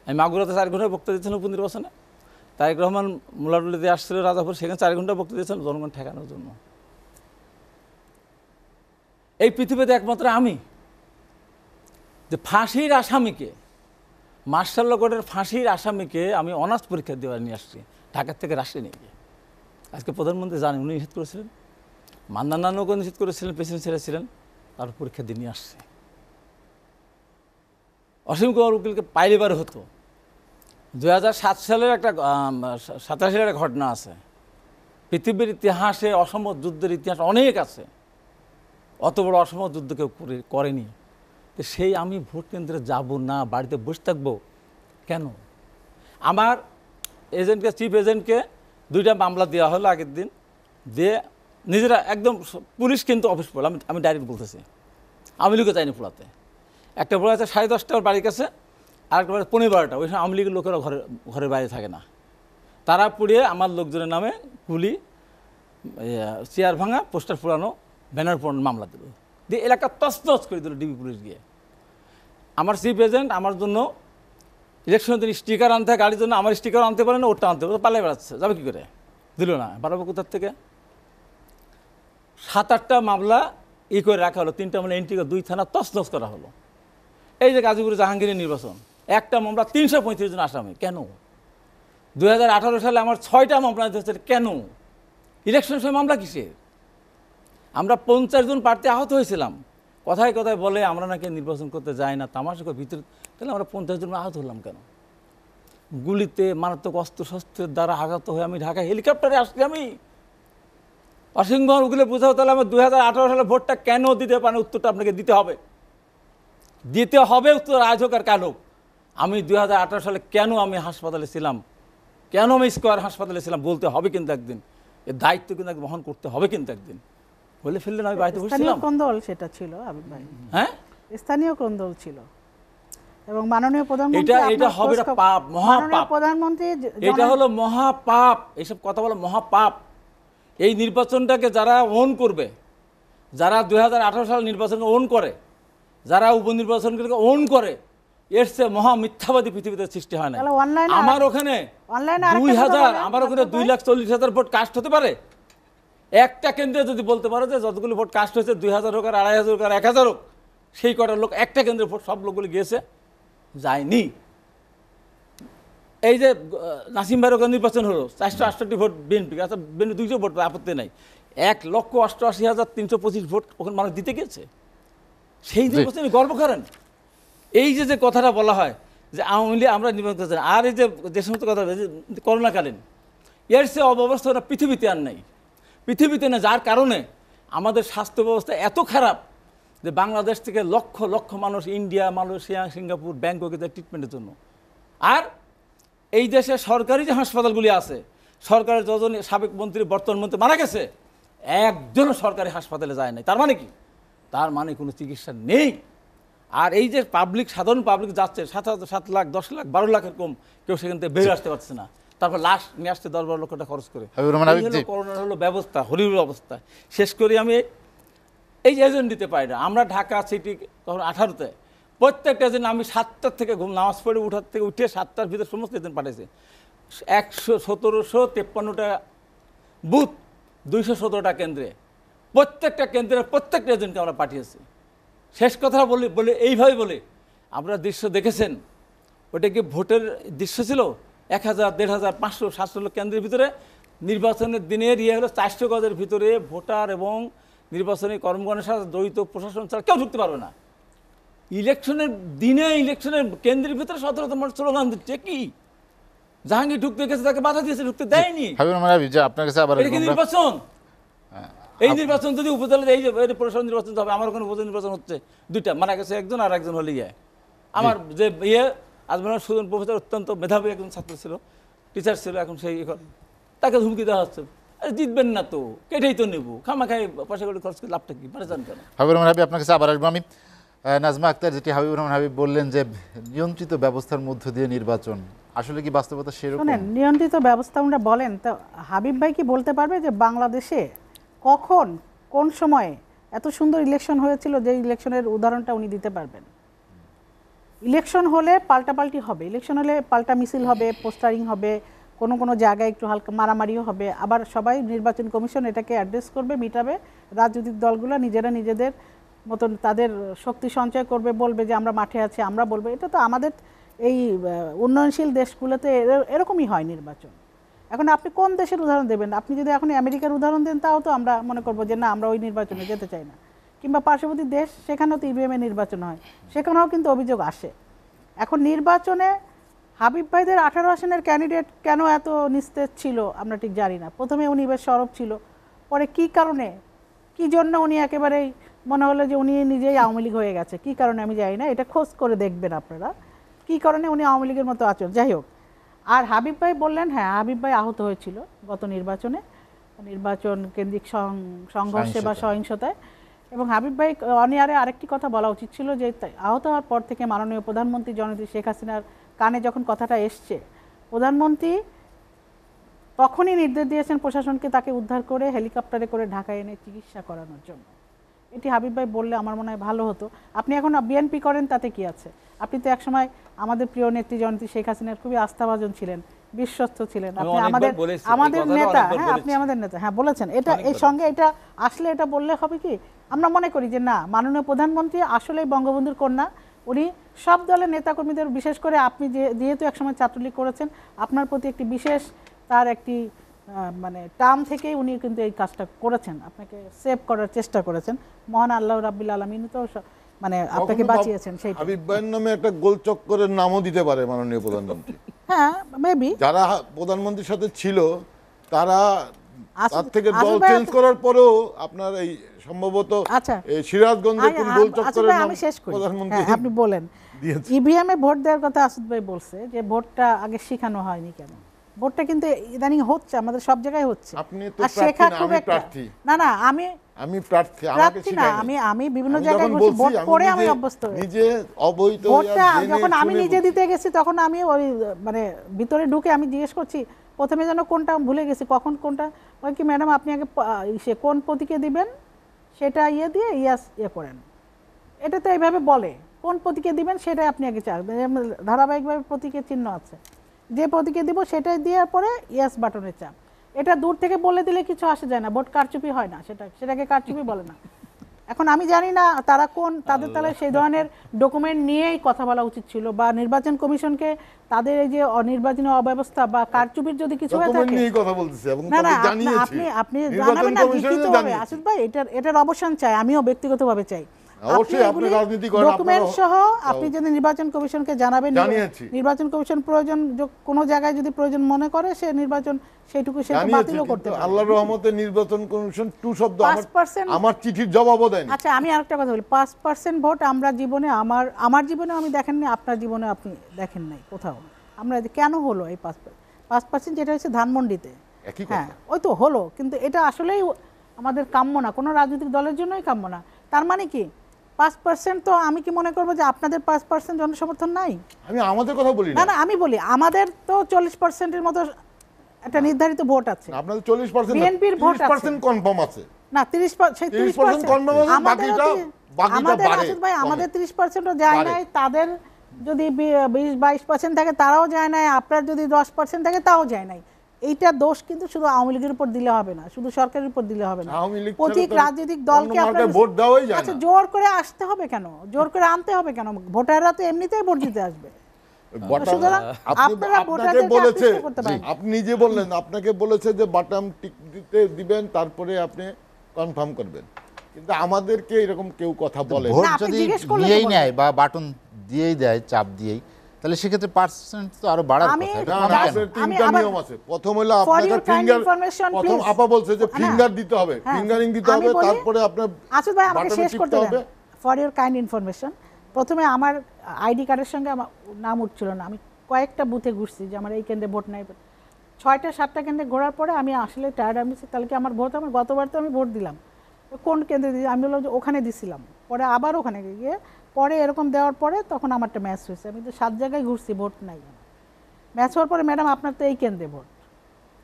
আমি মাগুরাতে 4 ঘন্টা বক্তৃতা দিয়েছিলাম উপনির্বাচনে। তারেক রহমান মোলাটুলিতে আসছিল রাজাপুর, সেখানে 4 ঘন্টা বক্তৃতা দিয়েছিলাম জনগণ ঠেকানোর জন্য। এই পৃথিবীতে একমাত্র আমি যে ফাঁসির আসামিকে, মার্শাল ল কোর্টের ফাঁসির আসামিকে আমি অনার্স পরীক্ষা দেওয়া নিয়ে আসছি ঢাকার থেকে রাষ্ট্রে নিয়ে গিয়ে। আজকে প্রধানমন্ত্রী জানেন, উনি নিষেধ করেছিলেন, মান্নান নানুকে নিষেধ করেছিলেন, প্রেসিডেন্ট ছেড়েছিলেন, তার পরীক্ষা দিয়ে নিয়ে আসছে। অসীম কুমার উকিলকে পাইলেবার হতো। 2007 সালের একটা 87 সালের একটা ঘটনা আছে। পৃথিবীর ইতিহাসে অসম যুদ্ধের ইতিহাস অনেক আছে, অত বড় অসম যুদ্ধ কেউ করেনি। তো সেই আমি ভোট কেন্দ্রে যাব না, বাড়িতে বসে থাকবো কেন? আমার এজেন্টকে, চিফ এজেন্টকে 2টা মামলা দেওয়া হলো আগের দিন, দিয়ে নিজেরা একদম পুলিশ কিন্তু অফিস পড়ল। আমি ডাইরেক্ট বলতেছি, আওয়ামী লীগও চাইনি পোড়াতে। একটা পোড়া আছে 10:30টার বাড়ির কাছে, আর একটা 15-12টা, ওই সময় আওয়ামী লীগের লোকেরা ঘরের বাইরে থাকে না, তারা পুড়িয়ে আমার লোকজনের নামে গুলি, চেয়ার ভাঙা, পোস্টার পুরানো, ব্যানার পুরানো মামলা দিল, দিয়ে এলাকা তছনছ করে দিল ডিবি পুলিশ গিয়ে। আমার চিফ এজেন্ট আমার জন্য ইলেকশনের দিন স্টিকার আনতে হয় গাড়ির জন্য, আমার স্টিকার আনতে পারে না, ওটা আনতে পারে, পালিয়ে বেড়াচ্ছে, যাবে কী করে? দিল না। বাড়াবো কোথার থেকে? 7-8টা মামলা করে রাখা হলো, 3টা মামলা এন্ট্রি করে 2 থানা তছনছ করা হলো। এই যে গাজীপুরে জাহাঙ্গীরের নির্বাচন, একটা মামলা 335 জন আসামি, কেন? 2018 সালে আমার 6টা মামলা দিয়েছে, কেন? ইলেকশনের সময় মামলা কিসের? আমরা 50 জন প্রার্থী আহত হয়েছিলাম। কথায় কথায় বলে আমরা নাকি নির্বাচন করতে যাই না, তামাশা করে ভিতরে, তাহলে আমরা 50 জন আহত হলাম কেন? গুলিতে, মারাত্মক অস্ত্রশস্ত্রের দ্বারা আঘাত হয়ে আমি ঢাকা হেলিকপ্টারে আসছি। আমি অসীম কুমার উকিলে বোঝাও, তাহলে আমার 2018 সালে ভোটটা কেন দিতে পারেন? উত্তরটা আপনাকে দিতে হবে, দিতে হবে উত্তর, আজ হোক আর কাল হোক। আমি 2018 সালে কেন আমি হাসপাতালে ছিলাম, কেন আমি স্কয়ার হাসপাতালে ছিলাম, বলতে হবে কিন্তু একদিন। এর দায়িত্ব কিন্তু বহন করতে হবে কিন্তু একদিন। বলে ফেললেন আমি বাড়িতে বসেছিলাম। কোন দল সেটা ছিল আবিদ ভাই? হ্যাঁ, স্থানীয় কোন দল ছিল? এবং মাননীয় প্রধানমন্ত্রী, এটা হবে পাপ, মহাপাপ। প্রধানমন্ত্রী, এটা হলো মহাপাপ, এইসব কথা বলা মহাপাপ। এই নির্বাচনটাকে যারা ওন করবে, যারা 2018 সাল নির্বাচনকে ওন করে, যারা উপনির্বাচনকে ওন করে, এর চেয়ে মহা মিথ্যাবাদী পৃথিবীতে সৃষ্টি হয় না। তাহলে অনলাইনে আমার ওখানে অনলাইনে আরেকটা 2000, কথা বলেন, আমার ওখানে ডক্টর ভাই। 2,40,000 ভোট কাস্ট হতে পারে। একটা কেন্দ্রে যদি বলতে পারো যে যতগুলো ভোট কাস্ট হয়েছে 2,000 হোক আর 2,500 হোক আর 1,000 হোক, সেই কটা লোক একটা কেন্দ্রের ভোট সব লোকগুলো গিয়েছে, যায়নি। এই যে নাসিম ভাইয়ের ওখানে নির্বাচন হলো, 468 ভোট বিএনপি, আচ্ছা বিএনপি 200 ভোট আপত্তি নাই, 1,88,325 ভোট ওখানে মানুষ দিতে গেছে। সেই নির্বাচনে গর্ব করেন। এই যে কথাটা বলা হয় যে আওয়ামী লীগ আমরা নির্বাচন করতে, আর এই যে সমস্ত কথা করোনাকালীন, এর সে অব্যবস্থা পৃথিবীতে আর নাই, পৃথিবীতে না। যার কারণে আমাদের স্বাস্থ্য ব্যবস্থা এত খারাপ যে বাংলাদেশ থেকে লক্ষ লক্ষ মানুষ ইন্ডিয়া, মালয়েশিয়া, সিঙ্গাপুর, ব্যাংককে যায় ট্রিটমেন্টের জন্য। আর এই দেশে সরকারি যে হাসপাতালগুলি আছে, সরকারের যজন সাবেক মন্ত্রী বর্তমান মন্ত্রী মারা গেছে, একজনও সরকারি হাসপাতালে যায় নাই। তার মানে কি? তার মানে কোনো চিকিৎসা নেই। আর এই যে পাবলিক, সাধারণ পাবলিক যাচ্ছে 7 লাখ, 10 লাখ, 12 লাখের কম কেউ সেখান থেকে বেরিয়ে আসতে পারছে না। তারপর লাশ নিয়ে আসতে 10-12 লক্ষ টাকা খরচ করে। করোনার হলো ব্যবস্থা, হরিবল অবস্থা। শেষ করি আমি এই যে এজেন্ট দিতে পারি না। আমরা ঢাকা সিটি তখন 18-তে প্রত্যেকটা এজেন্ট আমি 7টার থেকে নামাজ পড়ে উঠার থেকে উঠে 7টার ভিতরে সমস্ত এজেন্ট পাঠাইছে। 1753টা বুথ, 217টা কেন্দ্রে, প্রত্যেকটা কেন্দ্রের প্রত্যেকটা এজেন্টকে আমরা পাঠিয়েছি। শেষ কথা বলে এইভাবে বলে, আপনারা দৃশ্য দেখেছেন, ওটা কি ভোটের দৃশ্য ছিল? 1,000, 1,500, 500, 700 কেন্দ্রের ভিতরে নির্বাচনের দিনের হলো 400 গজের ভিতরে ভোটার এবং নির্বাচনী কর্মগণের সাথে জড়িত প্রশাসন ছাড়া কেউ ঢুকতে পারবে না। ইলেকশনের দিনে, ইলেকশনের কেন্দ্রের ভিতরে 17 মানুষ স্লোগান দিচ্ছে। কি জাহাঙ্গীর ঢুকতে গেছে, তাকে বাধা দিয়েছে, ঢুকতে দেয়নি। আপনার কাছে আবার এটা কি নির্বাচন? এই নির্বাচন যদি উপজেলাতে, এই যে প্রশাসন নির্বাচন হবে, আমার ওখানে উপজেলা নির্বাচন হচ্ছে 2টা, মারা গেছে একজন আর একজন হলে আমার যে আজমানুর সুজন প্রফেসর অত্যন্ত মেধাবী একজন ছাত্র ছিল, টিচার ছিল, এখন সেই তাকে হুমকি দেওয়া হচ্ছে, জিতবেন না তো, কেটেই তো নেবো, খামাখাই পয়সা করে খরচ করে লাভটা কি, পারে জান কেন? হাবিবুর রহমান হাবিব, আপনার কাছে আবার আসবো আমি। নাজমা আক্তার, যেটি হাবিবুর রহমান হাবিব বললেন যে নিয়ন্ত্রিত ব্যবস্থার মধ্য দিয়ে নির্বাচন, আসলে কি বাস্তবতা সেরকম? শুনেন, নিয়ন্ত্রিত ব্যবস্থা আমরা বলেন তো, হাবিব ভাই কি বলতে পারবে যে বাংলাদেশে কখন, কোন সময়ে এত সুন্দর ইলেকশন হয়েছিল, যে ইলেকশনের উদাহরণটা উনি দিতে পারবেন? ইলেকশন হলে পাল্টাপাল্টি হবে, ইলেকশন হলে পাল্টা মিছিল হবে, পোস্টারিং হবে, কোনো কোনো জায়গায় একটু হালকা মারামারিও হবে, আবার সবাই নির্বাচন কমিশন এটাকে অ্যাড্রেস করবে, মিটাবে, রাজনৈতিক দলগুলো নিজেরা নিজেদের মতন তাদের শক্তি সঞ্চয় করবে, বলবে যে আমরা মাঠে আছি, আমরা বলবো। এটা তো আমাদের এই উন্নয়নশীল দেশগুলোতে এরকমই হয় নির্বাচন। এখন আপনি কোন দেশের উদাহরণ দেবেন? আপনি যদি এখন আমেরিকার উদাহরণ দেন, তাও তো আমরা মনে করবো যে না, আমরা ওই নির্বাচনে যেতে চাই না। কিংবা পার্শ্ববর্তী দেশ, সেখানেও তো ইভিএমে নির্বাচন হয়, সেখানেও কিন্তু অভিযোগ আসে। এখন নির্বাচনে হাবিব ভাইদের 18 আসনের ক্যান্ডিডেট কেন এত নিস্তেজ ছিল আমরা ঠিক জানি না। প্রথমে উনি বেশ সরব ছিল, পরে কি কারণে, কি জন্য উনি একেবারেই মনে হলো যে উনি নিজেই আওয়ামী লীগ হয়ে গেছে, কি কারণে আমি জানি না, এটা খোঁজ করে দেখবেন আপনারা, কি কারণে উনি আওয়ামী লীগের মতো আচরণ। যাই হোক, আর হাবিব ভাই বললেন, হ্যাঁ হাবিব ভাই আহত হয়েছিল গত নির্বাচনে, নির্বাচন কেন্দ্রিক সংঘর্ষে বা সহিংসতায়। এবং হাবিব ভাই অনিয়ারে আরেকটি কথা বলা উচিত ছিল, যে আহত হওয়ার পর থেকে মাননীয় প্রধানমন্ত্রী জননেত্রী শেখ হাসিনার কানে যখন কথাটা এসছে, প্রধানমন্ত্রী তখনই নির্দেশ দিয়েছেন প্রশাসনকে তাকে উদ্ধার করে হেলিকপ্টারে করে ঢাকায় এনে চিকিৎসা করানোর জন্য। এটি হাবিব ভাই বললে আমার মনে হয় ভালো হতো। আপনি এখন বিএনপি করেন, তাতে কি আছে? আপনি তো একসময় আমাদের প্রিয় নেত্রী জননেত্রী শেখ হাসিনার খুবই আস্থাভাজন ছিলেন, বিশ্বস্ত ছিলেন, আপনি আমাদের নেতা। হ্যাঁ, আপনি আমাদের নেতা, হ্যাঁ বলেছেন। এটা এই সঙ্গে এটা আসলে এটা বললে হবে কি, আমরা মনে করি যে না, মাননীয় প্রধানমন্ত্রী আসলেই বঙ্গবন্ধুর কন্যা। উনি সব দলের নেতাকর্মীদের, বিশেষ করে আপনি যেহেতু একসময় ছাত্রলীগ করেছেন, আপনার প্রতি একটি বিশেষ তার একটি মানে টার্ম থেকেই উনি কিন্তু এই কাজটা করেছেন, আপনাকে সেভ করার চেষ্টা করেছেন। মহান আল্লাহ রাব্বিল আলামিন তো মানে আপনাকে বাঁচিয়েছেন। সেই হাবিব ভাইয়ের নামে একটা গোলচক্করের নামও দিতে পারে মাননীয় প্রধানমন্ত্রী। হ্যাঁ, মেবি যারা প্রধানমন্ত্রীর সাথে ছিল তারা তার থেকে দল চেঞ্জ করার পরেও আপনার এই সম্ভবত সিরাজগঞ্জে কোন গোলচক্করের নাম প্রধানমন্ত্রী আপনি বলেন। ইভিএম এ ভোট দেওয়ার কথা আসিফ ভাই বলছে, যে ভোটটা আগে শেখানো হয়নি কেন? ভোটটা কিন্তু ইদানিং হচ্ছে, আমাদের সব জায়গায় হচ্ছে। আপনি তো প্রার্থী না? না, আমি প্রার্থী, আমাকে শিখায়নি। আমি বিভিন্ন জায়গায় ভোট করে আমি অভ্যস্ত হই। নিজে অবৈধ ভোটটা যখন আমি নিজে দিতে গেছি, তখন আমি ওই মানে ভিতরে ঢুকে আমি জিজ্ঞেস করছি, প্রথমে যেন কোনটা ভুলে গেছি, কখন কোনটা ওই কি ম্যাডাম আপনি আগে সে কোন প্রতীকে দিবেন সেটা দিয়ে ইয়াস করেন। এটা তো এইভাবে বলে কোন প্রতীকে দিবেন সেটাই আপনি আগে চান, ধারাবাহিকভাবে প্রতীকের চিহ্ন আছে, যে প্রতীকে দিব সেটাই দেওয়ার পরে ইয়াস বাটনে চাপ। এটা দূর থেকে বলে দিলে কিছু আসে যায় না, ভোট কারচুপি হয় না, সেটাকে কারচুপি বলে না। এখন আমি জানি না তারা তাদের তাহলে সেই ধরনের ডকুমেন্ট নিয়েই কথা বলা উচিত ছিল, বা নির্বাচন কমিশনকে তাদের এই যে নির্বাচনী অব্যবস্থা বা কারচুপির যদি কিছু হয়ে থাকে, না না আপনি জানাবেন না লিখিতভাবে। আসিফ ভাই এটার অবসান চাই, আমিও ব্যক্তিগতভাবে চাই। ডকুমেন্ট সহ আপনি যদি নির্বাচন কমিশনকে জানাবেন, নির্বাচন কমিশন প্রয়োজন কোনো জায়গায় যদি প্রয়োজন মনে করে সে নির্বাচন সেইটুকু সে বাতিলও করতে পারে। আল্লাহর রহমতে নির্বাচন কমিশন 2 শব্দ আমার চিঠির জবাবও দেয়নি। আচ্ছা আমি আরেকটা কথা বলি, 5% ভোট আমরা জীবনে আমার জীবনে আমি দেখেননি, আপনার জীবনে আপনি দেখেন নাই কোথাও। আমরা কেন হলো এই 5%, যেটা হচ্ছে ধানমন্ডিতে, হ্যাঁ ওই তো হলো, কিন্তু এটা আসলেই আমাদের কাম্য না, কোনো রাজনৈতিক দলের জন্যই কাম্য না। তার মানে কি 5% তো আমি কি মনে করবো যে আপনাদের 5% জনসমর্থন নাই? আমি আমাদের কথা বলি না, আমি বলি আমাদের তো 40%-এর মতো একটা নির্ধারিত ভোট আছে, আপনাদের 40% বিএনপির ভোট আছে, 30% কনফার্ম আছে না 30% কনফার্ম আছে, বাকিটা আসিফ ভাই আমাদের 30%ও যায় নাই, তাদের যদি 20-22% থাকে তারাও যায় নাই, আপনার যদি 10% থাকে তাও যায় নাই। এইটা দোষ কিন্তু শুধু আওয়ামী লীগের উপর দিলে হবে না, শুধু সরকারের উপর দিলে হবে না, প্রত্যেক রাজনৈতিক দলকে আপনার ভোট দেওয়াই যায় না। আচ্ছা জোর করে আসতে হবে কেন, জোর করে আনতে হবে কেন? ভোটাররা তো এমনিতেই ভোট দিতে আসবে। আপনি নিজে বললেন, আপনাকে বলেছে যে বাটন টিক দিতে দিবেন তারপরে আপনি কনফার্ম করবেন, কিন্তু আমাদেরকে এরকম কেউ কথা বলে ভোট যদি নিয়েই নেয় বা বাটন দিয়েই দেয় চাপ দিয়েই, তাহলে সেক্ষেত্রে পার্সেন্ট তো আরো বাড়ার কথা। তিনটা নিয়ম আছে। প্রথম হলো আপনাকে ফিঙ্গার, প্রথম আপা বলছে যে ফিঙ্গার দিতে হবে, ফিঙ্গারিং দিতে হবে, তারপরে আপনার আসিফ ভাই আমাকে শেষ করতে দেন। ফর ইওর কাইন্ড ইনফরমেশন, প্রথমে আমার আইডি কার্ডের সঙ্গে আমার নাম উঠছিল না, আমি কয়েকটা বুথে ঘুরছি যে আমার এই কেন্দ্রে ভোট নাই, 6টা-7টা কেন্দ্রে ঘোরার পরে আমি আসলে টায়ার্ড, আমি তাহলে কি আমার ভোট, আমার গতবার তো আমি ভোট দিলাম, কোন কেন্দ্রে দিই, আমি বললাম যে ওখানে দিছিলাম, পরে আবার ওখানে গিয়ে পরে এরকম দেওয়ার পরে তখন আমারটা ম্যাচ হয়েছে, আমি তো 7 জায়গায় ঘুরছি, ভোট নাই। ম্যাচ হওয়ার পরে ম্যাডাম আপনার তো এই কেন্দ্রে ভোট,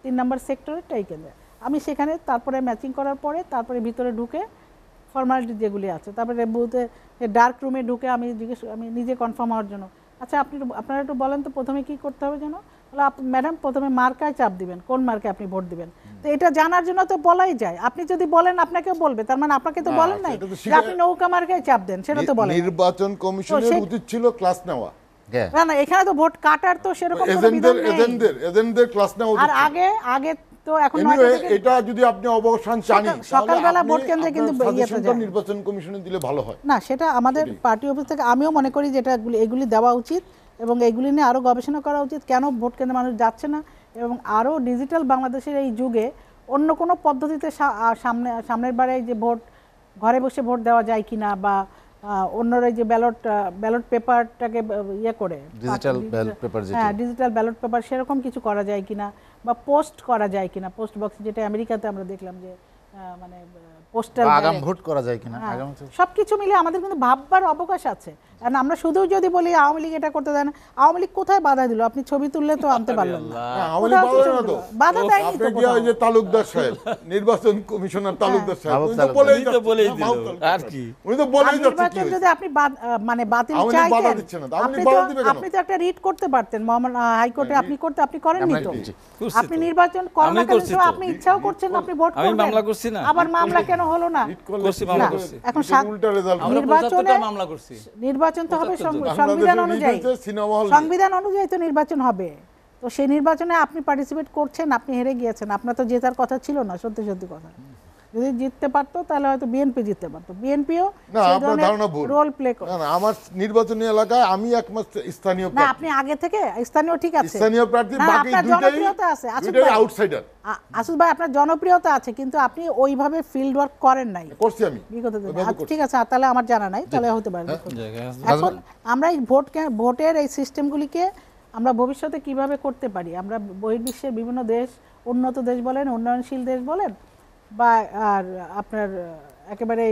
3 নম্বর সেক্টরেরটা এই কেন্দ্রে, আমি সেখানে তারপরে ম্যাচিং করার পরে তারপরে ভিতরে ঢুকে ফর্মালিটি যেগুলি আছে, তারপরে বুথে ডার্ক রুমে ঢুকে আমি নিজে কনফার্ম হওয়ার জন্য, আচ্ছা আপনারা একটু বলেন তো প্রথমে কি করতে হবে যেন? ম্যাডাম প্রথমে মার্কায় চাপ দিবেন, কোন মার্কে আপনি ভোট দিবেন, তো এটা জানার জন্য তো বলাই যায়, আপনি যদি বলেন আপনাকেও বলবে, তার মানে আপনাকে তো বলেন নাই যে আপনি নৌকা মার্কায় চাপ দেন, সেটা তো বলেন। নির্বাচন কমিশনের উচিত ছিল ক্লাস নেওয়া, না না এখানে তো ভোট কাটার তো সেরকম কোনো বিধান নেই, এজেন্টদের ক্লাস নেওয়া আর আগে তো এখন এটা যদি আপনি অবসান চান সকালবেলা ভোট কেন্দ্রে কিন্তু নির্বাচন কমিশনে দিলে ভালো হয় না, সেটা আমাদের পার্টি অফিস থেকে আমিও মনে করি যেটা এগুলি দেওয়া উচিত এবং এগুলি নিয়ে আরও গবেষণা করা উচিত, কেন ভোট কেন্দ্রে মানুষ যাচ্ছে না, এবং আরও ডিজিটাল বাংলাদেশের এই যুগে অন্য কোনো পদ্ধতিতে সামনের বারে যে ভোট ঘরে বসে ভোট দেওয়া যায় কিনা, বা অন্যরা যে ব্যালট পেপারটাকে করে ডিজিটাল ব্যালট পেপার সেরকম কিছু করা যায় কিনা, বা পোস্ট করা যায় কিনা, পোস্ট বক্স যেটা আমেরিকাতে আমরা দেখলাম যে মানে পোস্টাল আগাম ভোট করা যায় কিনা, সবকিছু মিলে আমাদের কিন্তু ভাববার অবকাশ আছে। কারণ আমরা শুধু যদি বলি আওয়ামী লীগ এটা করতে দেয় না, আওয়ামী লীগ কোথায় বাধা দিল? আপনি ছবি তুললে তো আনতে পারলেন না, বাধা দেয়নি তো। তালুকদার সাহেব নির্বাচন কমিশনার তালুকদার সাহেব নির্বাচন যদি আপনি মানে বাতিল চাইতেন, আপনি তো একটা রিট করতে পারতেন হাইকোর্টে, আপনি করেননি তো, আপনি নির্বাচন করোনাকালীন সময় আপনি ইচ্ছাও করছেন না, আপনি ভোট করবেন, আবার মামলা কেন হলো না? এখন নির্বাচন তো হবে সংবিধান অনুযায়ী তো নির্বাচন হবে, তো সেই নির্বাচনে আপনি পার্টিসিপেট করছেন, আপনি হেরে গিয়েছেন, আপনার তো জেতার কথা ছিল না, সত্যি কথা, যদি জিততে পারতো তাহলে হয়তো বিএনপি জিততে পারতো, বিএনপিও রোল প্লে করে। আমার নির্বাচনী এলাকায় আমি একমাত্র স্থানীয় না, আপনি আগে থেকে স্থানীয় ঠিক আছে, স্থানীয় প্রার্থী, বাকি জনপ্রিয়তা আছে, আউটসাইডার। আসিফ ভাই আপনার জনপ্রিয়তা আছে, কিন্তু আপনি ওইভাবে ফিল্ড ওয়ার্ক করেন নাই, করছি আমি বিগত দিনে। ঠিক আছে, তাহলে আমার জানা নাই, তাহলে হতে পারে। এখন আমরা এই ভোটের এই সিস্টেমগুলিকে আমরা ভবিষ্যতে কিভাবে করতে পারি, আমরা বহির্বিশ্বের বিভিন্ন দেশ, উন্নত দেশ বলেন, উন্নয়নশীল দেশ বলেন, বা আর আপনার একেবারে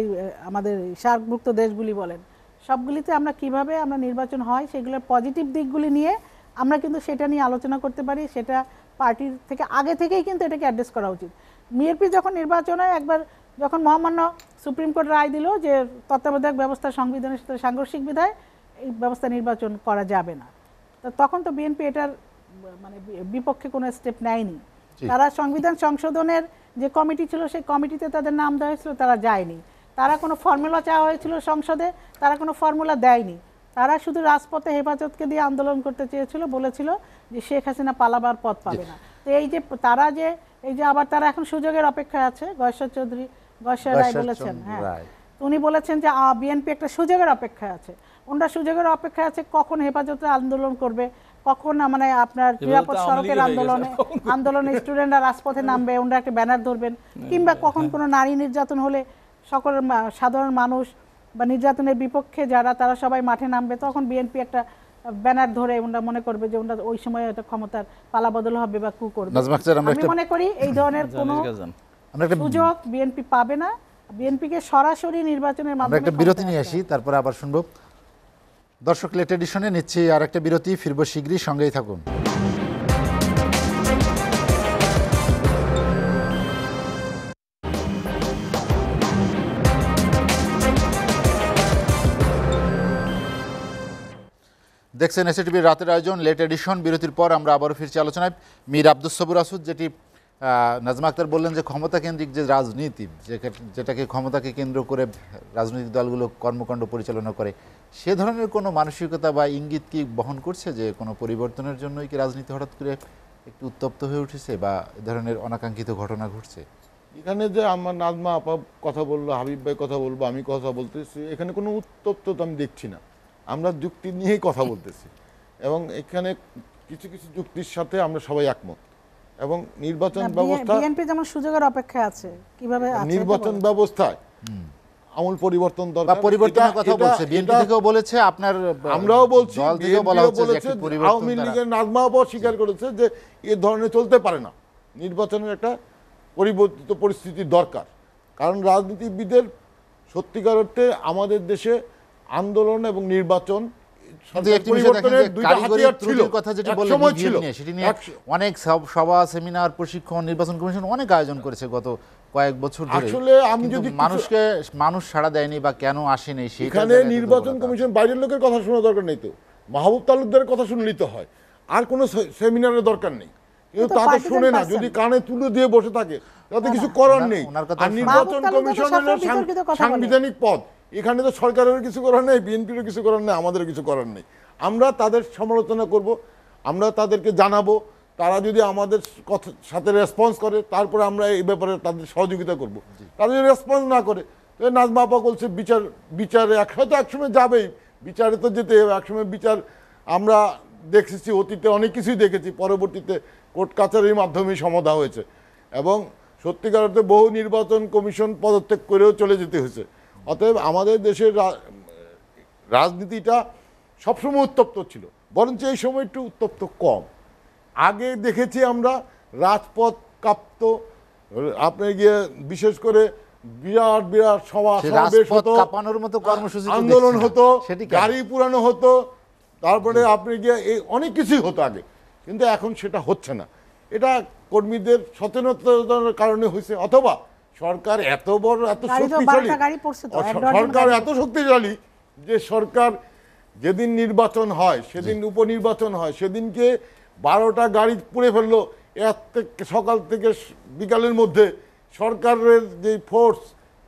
আমাদের সার্কভুক্ত দেশগুলি বলেন, সবগুলিতে আমরা কিভাবে আমরা নির্বাচন হয় সেগুলোর পজিটিভ দিকগুলি নিয়ে আমরা কিন্তু সেটা নিয়ে আলোচনা করতে পারি, সেটা পার্টির থেকে আগে থেকেই কিন্তু এটাকে অ্যাড্রেস করা উচিত। বিএনপি যখন নির্বাচনে একবার যখন মহামান্য সুপ্রিম কোর্ট রায় দিল যে তত্ত্বাবধায়ক ব্যবস্থা সংবিধানের সাথে সাংঘর্ষিক বিধায় এই ব্যবস্থা নির্বাচন করা যাবে না, তো তখন তো বিএনপি এটার মানে বিপক্ষে কোনো স্টেপ নেয়নি। তারা সংবিধান সংশোধনের যে কমিটি ছিল সেই কমিটিতে তাদের নাম দেওয়া হয়েছিল, তারা যায়নি। তারা কোনো ফর্মুলা চাওয়া হয়েছিল সংসদে, তারা কোনো ফর্মুলা দেয়নি। তারা শুধু রাজপথে হেফাজতকে দিয়ে আন্দোলন করতে চেয়েছিল, বলেছিল যে শেখ হাসিনা পালাবার পথ পাবে না। তো এই যে তারা যে এই যে আবার তারা এখন সুযোগের অপেক্ষায় আছে, গয়েশ্বর রায় বলেছেন, হ্যাঁ উনি বলেছেন যে বিএনপি একটা সুযোগের অপেক্ষায় আছে। ওনারা সুযোগের অপেক্ষায় আছে কখন হেফাজতে আন্দোলন করবে, কখন মানে আপনার নিরাপদ সড়কের আন্দোলনে স্টুডেন্টরা রাজপথে নামবে, ওনারা একটা ব্যানার ধরবেন, কিংবা কখন কোনো নারী নির্যাতন হলে সকল সাধারণ মানুষ বা নির্যাতনের বিপক্ষে যারা তারা সবাই মাঠে নামবে, তখন বিএনপি একটা ব্যানার ধরে ওনারা মনে করবে যে ওনারা ওই সময় হয়তো ক্ষমতার পালাবদল হবে বা কু করবে। আমি মনে করি এই ধরনের কোনো সুযোগ বিএনপি পাবে না। বিএনপিকে সরাসরি নির্বাচনের মাধ্যমে একটা বিরতি নিয়ে আসি, তারপরে আবার শুনবো। দর্শক, লেট এডিশনে নিচ্ছি আর একটা বিরতি, ফিরবো শীঘ্রই, সঙ্গেই থাকুন। দেখছেন এসএটিভির রাতের আয়োজন লেট এডিশন। বিরতির পর আমরা আবারও ফিরছি আলোচনায়। মীর আব্দুস সবুর আসুদ, যেটি নাজমা আক্তার বললেন যে ক্ষমতা কেন্দ্রিক যে রাজনীতি, যেটাকে ক্ষমতাকে কেন্দ্র করে রাজনৈতিক দলগুলো কর্মকাণ্ড পরিচালনা করে, সে ধরনের কোনো মানসিকতা বা ইঙ্গিত কি বহন করছে যে কোনো পরিবর্তনের জন্যই কি রাজনীতি হঠাৎ করে একটু উত্তপ্ত হয়ে উঠেছে বা এ ধরনের অনাকাঙ্ক্ষিত ঘটনা ঘটছে? এখানে যে আমার নাজমা আপা কথা বললো, হাবিব ভাই কথা বলবো, আমি কথা বলতেছি, এখানে কোনো উত্তপ্ততা আমি দেখছি না। আমরা যুক্তি নিয়েই কথা বলতেছি এবং এখানে কিছু কিছু যুক্তির সাথে আমরা সবাই একমত। এবং নির্বাচন ব্যবস্থা, বিএনপি যেমন সুযোগের অপেক্ষায় আছে, কিভাবে নির্বাচন ব্যবস্থায় আমূল পরিবর্তন দরকার। পরিবর্তনের কথা বলছে বিএনপি থেকেও বলেছে, আপনার আমরাও বলছি, আওয়ামী লীগের নাজমা আপাও স্বীকার করেছে যে এ ধরনের চলতে পারে না, নির্বাচনের একটা পরিবর্তিত পরিস্থিতি দরকার। কারণ রাজনীতিবিদের সত্যিকার অর্থে আমাদের দেশে আন্দোলন এবং নির্বাচন অনেক সভা, সেমিনার, প্রশিক্ষণ, নির্বাচন কমিশন অনেক আয়োজন করেছে গত কয়েক বছর ধরে। আসলে আমি যদি মানুষ সাড়া দেয়নি বা কেন আসেনি, সেখানে নির্বাচন কমিশন বাইরের লোকের কথা শোনা দরকার নেই, তো মাহবুব তালুকদারের কথা শুনলেই তো হয়, আর কোনো সেমিনারের দরকার নেই। কিন্তু তাতে শুনে না, যদি কানে তুলে দিয়ে বসে থাকে তাতে কিছু করার নেই। আর নির্বাচন কমিশন হলো সাংবিধানিক পদ, এখানে তো সরকারের কিছু করার নেই, বিএনপিরও কিছু করার নেই, আমাদের কিছু করার নেই। আমরা তাদের সমালোচনা করব, আমরা তাদেরকে জানাবো, তারা যদি আমাদের সাথে রেসপন্স করে তারপরে আমরা এই ব্যাপারে তাদের সহযোগিতা করব। তারা যদি রেসপন্স না করে, নাজমা আপা বলছে বিচারে হয়তো একসময় যাবেই, বিচারে তো যেতে হবে একসময়। বিচার আমরা দেখেছি, অতীতে অনেক কিছুই দেখেছি, পরবর্তীতে কোর্ট কাছারির মাধ্যমেই সমাধা হয়েছে এবং সত্যিকার অর্থে বহু নির্বাচন কমিশন পদত্যাগ করেও চলে যেতে হয়েছে। অতএব আমাদের দেশের রাজনীতিটা সবসময় উত্তপ্ত ছিল, বরঞ্চ এই সময় একটু উত্তপ্ত কম। আগে দেখেছি আমরা রাজপথ কাঁপত, আপনার গিয়ে বিশেষ করে বিরাট বিরাট সমাবেশ হতো, আন্দোলন হতো, গাড়ি পুরানো হতো, তারপরে আপনি গিয়ে এই অনেক কিছুই হতো আগে, কিন্তু এখন সেটা হচ্ছে না। এটা কর্মীদের সচেতনতার কারণে হয়েছে, অথবা সরকার এত বড় এত শক্তিশালী, সরকার এত শক্তিশালী যে সরকার যেদিন নির্বাচন হয়, সেদিন উপনির্বাচন হয়, সেদিনকে 12টা গাড়ি পুড়ে ফেললো সকাল থেকে বিকালের মধ্যে। সরকারের যে ফোর্স,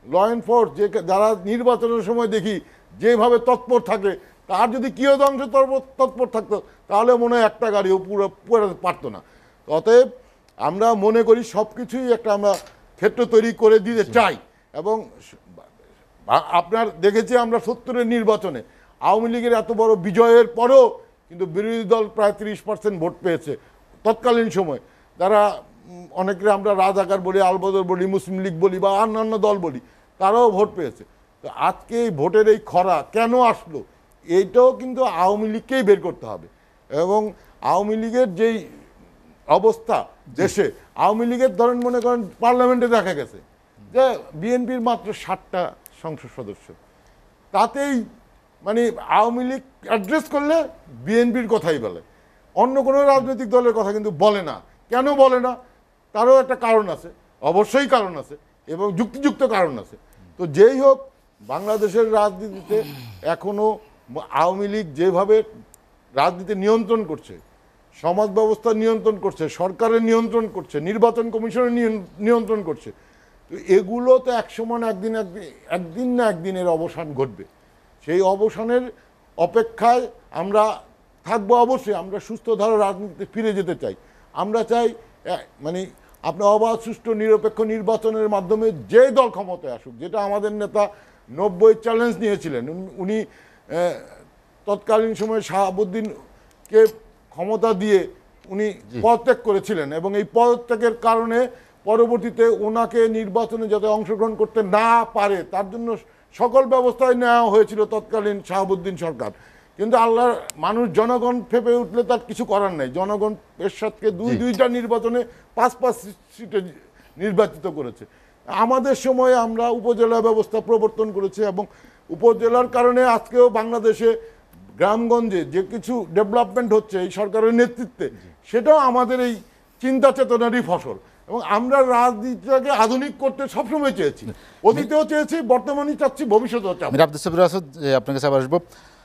ল এনফোর্স, যে যারা নির্বাচনের সময় দেখি যেভাবে তৎপর থাকে, তার যদি কিয়দংশ তৎপর থাকতো তাহলে মনে হয় একটা গাড়িও পুরো পারতো না। অতএব আমরা মনে করি সব কিছুই একটা আমরা ক্ষেত্র তৈরি করে দিতে চাই। এবং আপনার দেখেছি আমরা 70-এর নির্বাচনে আওয়ামী লীগের এত বড় বিজয়ের পরেও কিন্তু বিরোধী দল প্রায় 30% ভোট পেয়েছে তৎকালীন সময়। তারা অনেকে আমরা রাজাকার বলি, আলবদর বলি, মুসলিম লীগ বলি বা অন্যান্য দল বলি, তারাও ভোট পেয়েছে। তো আজকে এই ভোটের এই খরা কেন আসলো, এইটাও কিন্তু আওয়ামী লীগকেই বের করতে হবে। এবং আওয়ামী লীগের যেই অবস্থা দেশে, আওয়ামী লীগের ধরেন মনে করেন পার্লামেন্টে দেখা গেছে যে বিএনপির মাত্র 60টা সংসদ সদস্য, তাতেই মানে আওয়ামী লীগ অ্যাড্রেস করলে বিএনপির কথাই বলে, অন্য কোনো রাজনৈতিক দলের কথা কিন্তু বলে না। কেন বলে না, তারও একটা কারণ আছে। অবশ্যই কারণ আছে এবং যুক্তিযুক্ত কারণ আছে। তো যেই হোক, বাংলাদেশের রাজনীতিতে এখনো আওয়ামী লীগ যেভাবে রাজনীতি নিয়ন্ত্রণ করছে, সমাজ ব্যবস্থা নিয়ন্ত্রণ করছে, সরকারের নিয়ন্ত্রণ করছে, নির্বাচন কমিশনের নিয়ন্ত্রণ করছে, তো এগুলো তো একসময় একদিন না একদিনের অবসান ঘটবে। সেই অবসানের অপেক্ষায় আমরা থাকবো। অবশ্যই আমরা সুস্থ ধারা রাজনীতিতে ফিরে যেতে চাই। আমরা চাই মানে আপনার অবাধ, সুষ্ঠু, নিরপেক্ষ নির্বাচনের মাধ্যমে যে দল ক্ষমতায় আসুক, যেটা আমাদের নেতা 90 চ্যালেঞ্জ নিয়েছিলেন। উনি তৎকালীন সময়ে শাহাবুদ্দিনকে ক্ষমতা দিয়ে উনি পদত্যাগ করেছিলেন এবং এই পদত্যাগের কারণে পরবর্তীতে ওনাকে নির্বাচনে যাতে অংশগ্রহণ করতে না পারে তার জন্য সকল ব্যবস্থায় নেওয়া হয়েছিল তৎকালীন শাহাবুদ্দিন সরকার। কিন্তু আল্লাহর মানুষ, জনগণ ফেপে উঠলে তার কিছু করার নাই। জনগণ এরশাদকে দুইটা নির্বাচনে 5 সিটে নির্বাচিত করেছে। আমাদের সময়ে আমরা উপজেলা ব্যবস্থা প্রবর্তন করেছি এবং উপজেলার কারণে আজকেও বাংলাদেশে গ্রামগঞ্জে যে কিছু ডেভেলপমেন্ট হচ্ছে এই সরকারের নেতৃত্বে, সেটাও আমাদের এই চিন্তা চেতনারই ফসল। এবং আমরা রাজনীতিটাকে আধুনিক করতে সবসময় চেয়েছি, অতীতেও চেয়েছি, বর্তমানেই চাচ্ছি, ভবিষ্যতেও চাচ্ছি। মীর আব্দুস সবুর আসুদ, আপনার কাছে আবার আসবো।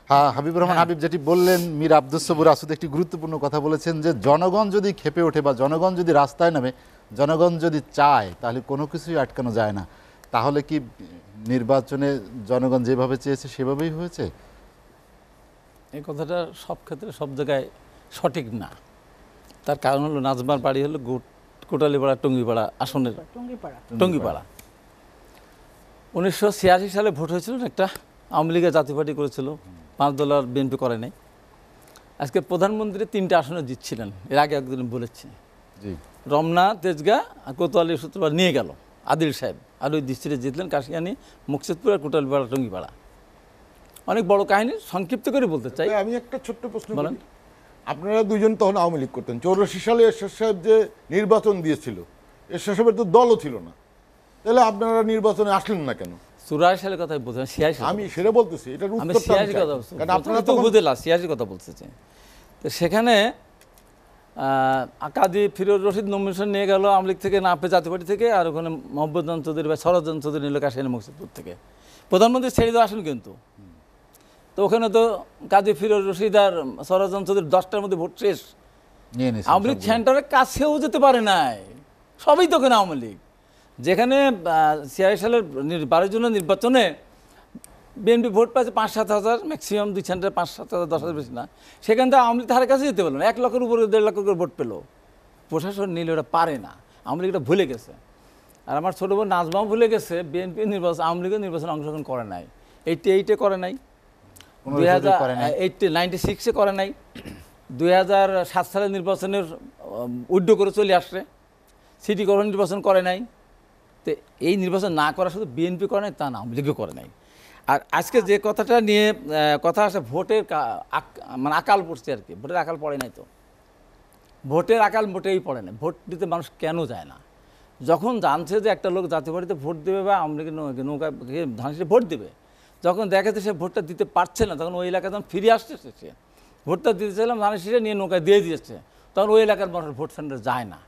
হ্যাঁ, হাবিবুর রহমান হাবিব যেটি বললেন, মীর আব্দুস সবুর আসুদ একটি গুরুত্বপূর্ণ কথা বলেছেন যে জনগণ যদি ক্ষেপে ওঠে বা জনগণ যদি রাস্তায় নামে, জনগণ যদি চায়, তাহলে কোনো কিছুই আটকানো যায় না। তাহলে কি নির্বাচনে জনগণ যেভাবে চেয়েছে সেভাবেই হয়েছে? এই কথাটা সব ক্ষেত্রে সব জায়গায় সঠিক না। তার কারণ হলো নাজমার বাড়ি হলো কোটালীপাড়া টঙ্গিপাড়া আসনের টঙ্গিপাড়া। 1986 সালে ভোট হয়েছিল, একটা আওয়ামী লীগের জাতীয় পার্টি করেছিল, 5 দলের বিএনপি করে নাই। আজকে প্রধানমন্ত্রী 3টে আসনে জিতছিলেন, এর আগে একদিন বলেছি। জি, রমনা, তেজগাঁ আর কোতোয়ালি সূত্রপাত নিয়ে গেল আদিল সাহেব, আর ওই ডিস্ট্রিক্টে জিতলেন কাশিয়ানি, মুকসিদপুর আর কোটালীপাড়া টঙ্গিপাড়া। অনেক বড় কাহিনী, সংক্ষিপ্ত করে বলতে চাই। আমি একটা ছোট্ট প্রশ্ন বলেন। করি। আপনারা দুজন তখন আওয়ামী লীগ করতেন। 84 সালে এরশাদ সাহেব যে নির্বাচন দিয়েছিল, এরশাদ সাহেবের তো দলও ছিল না, তাহলে আপনারা নির্বাচনে আসলেন না কেন? 84 সালের কথাই বলছেন, 86 আমি সেটা বলতেছি, এটার আমি উত্তরটা 86 কথা বলছি, কারণ আপনারা তো তখন বুঝলাম 86 কথা বলছি। তো সেখানে কাজী ফিরোজ রশিদ নমিনেশন নিয়ে গেল আওয়ামী লীগ থেকে, না পেয়ে জাতীয় পার্টি থেকে, আর ওখানে মোহাম্মদজান চৌধুরী বা সরোজন চৌধুরী নিল কাশিয়ানি মুকসিদপুর থেকে। প্রধানমন্ত্রী ছেড়ে দেওয়া আসেন কিন্তু। তো ওখানে তো কাজী ফিরোজ রশিদ আর সরোজন চৌধুরী 10টার মধ্যে ভোট শেষ। নিয়ে নিয়েছেন আওয়ামী লীগ সবগুলো। সেন্টারের কাছেও যেতে পারে নাই, সবই তো ওখানে আওয়ামী লীগ। যেখানে 86 সালের 12 জনের নির্বাচনে বিএনপি ভোট পাচ্ছে 5-7 হাজার, ম্যাক্সিমাম 2 সেন্টারে 5-7 হাজার, 10 হাজার বেশি না। সেখান থেকে আওয়ামী লীগ তার কাছে যেতে পারলো না। 1 লক্ষের উপরে 1.5 লক্ষ করে ভোট পেলো। প্রশাসন নিলে ওটা পারে না, আওয়ামী লীগটা ভুলে গেছে। আর আমার ছোটো বোন নাজমাও ভুলে গেছে, বিএনপি নির্বাচন, আওয়ামী লীগের নির্বাচনে অংশগ্রহণ করে নাই। 88-এ করে নাই, 96-এ করে নাই, 2007 সালের নির্বাচনের উইথড্র করে চলে আসছে, সিটি কর্পোরেশন নির্বাচন করে নাই। তো এই নির্বাচন না করা শুধু বিএনপি করে নাই তা না, আওয়ামী লীগও করে নাই। আর আজকে যে কথাটা নিয়ে কথা আসে, ভোটের মানে আকাল পড়ছে আর কি। ভোটের আকাল পড়ে নাই তো, ভোটের আকাল মোটেই পড়ে না। ভোট দিতে মানুষ কেন যায় না? যখন জানছে যে একটা লোক জাতীয় পার্টিতে ভোট দেবে বা আওয়ামী লীগের নৌকা ধানসিটে ভোট দেবে, যখন দেখেছে সে ভোটটা দিতে পারছে না, তখন ওই এলাকায় যখন ফিরে আসছে, সে ভোটটা দিতে চাইলাম ধানসিটে নিয়ে নৌকায় দিয়ে দিয়েছে, তখন ওই এলাকার মানুষ ভোট সেন্টারে যায় না।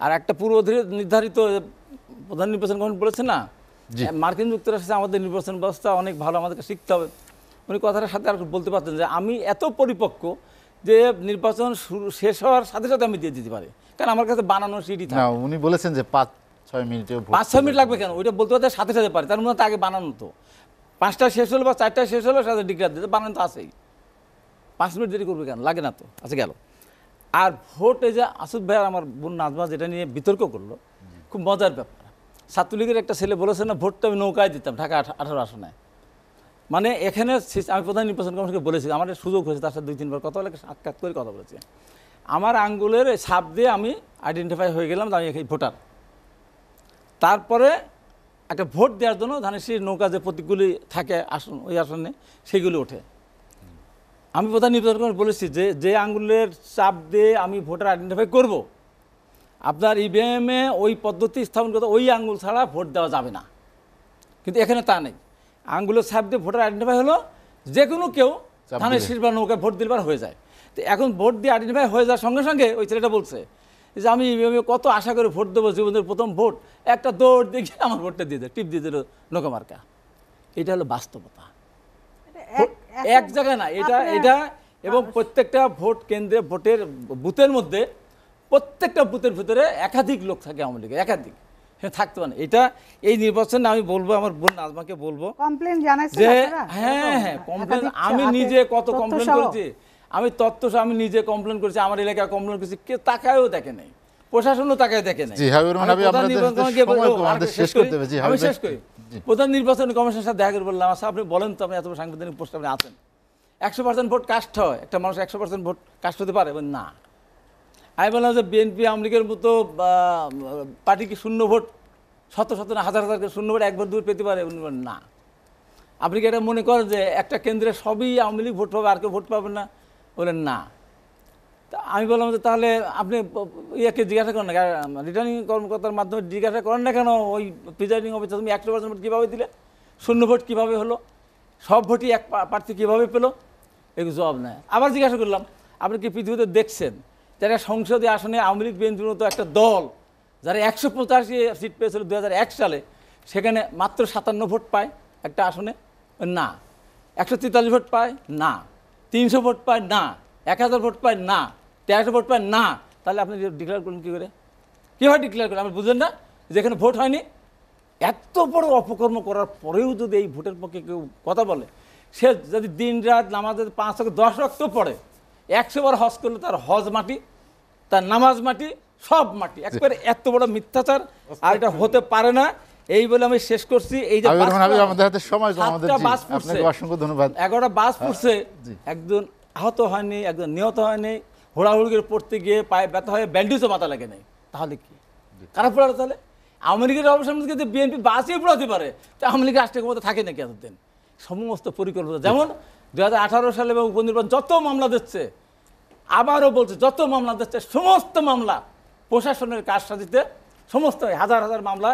আর একটা পূর্ব নির্ধারিত প্রধান নির্বাচন কমিশন বলেছে না, মার্কিন যুক্তরাষ্ট্রে আমাদের নির্বাচন ব্যবস্থা অনেক ভালো, আমাদেরকে শিখতে হবে। উনি কথাটার সাথে আর বলতে পারতেন যে আমি এত পরিপক্ক যে নির্বাচন শেষ হওয়ার সাথে সাথে আমি দিয়ে দিতে পারি, কারণ আমার কাছে বানানো সিডি থাকে। না, উনি বলেছেন যে 5-6 মিনিটে 5-6 মিনিট লাগবে কেন? ওইটা বলতে পারতে সাথে সাথে পারে, তার মধ্যে আগে বানানো তো 5টা শেষ হলো বা 4টা শেষ হলো, সাথে ডিক্লেয়ার দিতে বানানো তো আছেই। 5 মিনিট দেরি করবে কেন? লাগে না তো, আছে গেল। আর ভোট, এই যে আসুদ ভাই আর আমার বোন নাজমা যেটা নিয়ে বিতর্ক করলো, খুব মজার ব্যাপার। ছাত্রলীগের একটা ছেলে বলেছে না, ভোটটা আমি নৌকায় দিতাম ঢাকা 18 আসনে। মানে এখানে আমি প্রধান নির্বাচন কমিশনকে বলেছি, আমার সুযোগ হয়েছে তার সাথে 2-3 বার কথা বলে, সাক্ষাৎ করে কথা বলেছি। আমার আঙ্গুলের ছাপ দিয়ে আমি আইডেন্টিফাই হয়ে গেলাম, আমি এই ভোটার। তারপরে একটা ভোট দেওয়ার জন্য ধানেশির নৌকা যে প্রতীকগুলি থাকে আসন, ওই আসনে সেগুলি ওঠে। আমি প্রধান নির্বাচন কমিশন বলেছি যে আঙ্গুলের চাপ দিয়ে আমি ভোটার আইডেন্টিফাই করব, আপনার ইভিএমে ওই পদ্ধতি স্থাপন করতে ওই আঙ্গুল ছাড়া ভোট দেওয়া যাবে না। কিন্তু এখানে তা নেই, আঙ্গুলের ছাপ দিয়ে ভোটার আইডেন্টিফাই হলো, যে কোনো কেউ ধানের শীষ বা নৌকায় ভোট দিলবার হয়ে যায়। তো এখন ভোট দিয়ে আইডেন্টিফাই হয়ে যাওয়ার সঙ্গে সঙ্গে ওই ছেলেটা বলছে যে আমি কত আশা করে ভোট দেবো, জীবনের প্রথম ভোট, একটা দৌড় দেখে আমার ভোটটা দিয়ে দেয়, টিপ দিয়ে দিল নৌকা মার্কা। এটা হলো বাস্তবতা, এক জায়গায় না। এটা এবং প্রত্যেকটা ভোট কেন্দ্রে ভোটের বুথের মধ্যে প্রত্যেকটা বুথের ভিতরে একাধিক লোক থাকে আওয়ামী লীগের, একাধিক থাকতে পারে। এটা এই নির্বাচনে আমি বলবো, আমার বোন নাজমাকে বলবো কমপ্লেন জানাইছেন যে আপনারা? হ্যাঁ কমপ্লেন, আমি নিজে কত কমপ্লেন করেছি, আমি আমি নিজে কমপ্লেন করেছি, আমার এলাকায় কমপ্লেন করেছি, কেউ তাকায়ও দেখে নাই, প্রশাসনও তাকায় দেখে নাই। জি হাবিবুর রহমান, আমাদের শেষ করতে হবে। জি আমি শেষ করি। প্রধান নির্বাচন কমিশনের সাথে দেখা করে বললাম, আচ্ছা আপনি বলেন তো, আপনি এত সাংবিধানিক পোস্ট আপনি আছেন, 100% ভোট কাস্ট হয়, একটা মানুষ 100% ভোট কাস্ট হতে পারে? না। আমি বললাম যে বিএনপি আওয়ামী লীগের মতো পার্টি কি শূন্য ভোট, শত শত না হাজার হাজার শূন্য ভোট একবার দুবার পেতে পারে? না। আপনি কি এটা মনে করেন যে একটা কেন্দ্রে সবই আওয়ামী লীগ ভোট পাবে আর কেউ ভোট পাবেন না? বলেন না। তা আমি বললাম যে তাহলে আপনি ইয়াকে জিজ্ঞাসা করেন না, রিটার্নিং কর্মকর্তার মাধ্যমে জিজ্ঞাসা করেন না কেন, ওই প্রিজাইডিং অফিসার তুমি 100% ভোট কীভাবে দিলে, শূন্য ভোট কীভাবে হলো, সব ভোটই এক প্রার্থী কীভাবে পেলো? এগুলো জবাব নেয়। আবার জিজ্ঞাসা করলাম, আপনি কি পৃথিবীতে দেখছেন যারা সংসদীয় আসনে আওয়ামী লীগ বিএনপির মতো একটা দল যারা 185 সিট পেয়েছিল 2001 সালে, সেখানে মাত্র 57 ভোট পায় একটা আসনে? না। 143 ভোট পায়? না। 300 ভোট পায়? না। 1000 ভোট পায়? না। 1300 ভোট পায়? না। তাহলে আপনি ডিক্লেয়ার করলেন কী করে? কীভাবে ডিক্লেয়ার করলেন? আপনি বুঝলেন না যেখানে ভোট হয়নি? এত বড় অপকর্ম করার পরেও যদি এই ভোটের পক্ষে কেউ কথা বলে, সে যদি দিন রাত নামাজের 5 থেকে 10 রক্ত পড়ে, 100 বার হজ করলে তার হজ মাটি, তার নামাজ মাটি, সব মাটি, একবারে এত বড় মিথ্যাচার আর এটা হতে পারে না। এই বলে আমি শেষ করছি। এই যে আমাদের হাতে সময় কম, আমাদের আপনাকে অসংখ্য ধন্যবাদ। 11টা বাস পড়ছে, একজন আহত হয়নি, একজন নিহত হয়নি, হোড়াহুড়ি করে পড়তে গিয়ে পায়ে ব্যথা হয়ে ব্যান্ডেজও মাথা লাগে নাই। তাহলে কি খারাপ পড়ালো? তাহলে আওয়ামী লীগের অবসর যদি বিএনপি বাঁচিয়ে পড়াতে পারে, তো আওয়ামী লীগের রাষ্ট্রীয় ক্ষমতা থাকে নাকি এতদিন? সমস্ত পরিকল্পনা, যেমন 2018 সালে এবং উপনির্বাচন যত মামলা দিচ্ছে, আবারও বলছে যত মামলা দিচ্ছে সমস্ত মামলা প্রশাসনের কারসাজিতে, সমস্ত হাজার হাজার মামলা,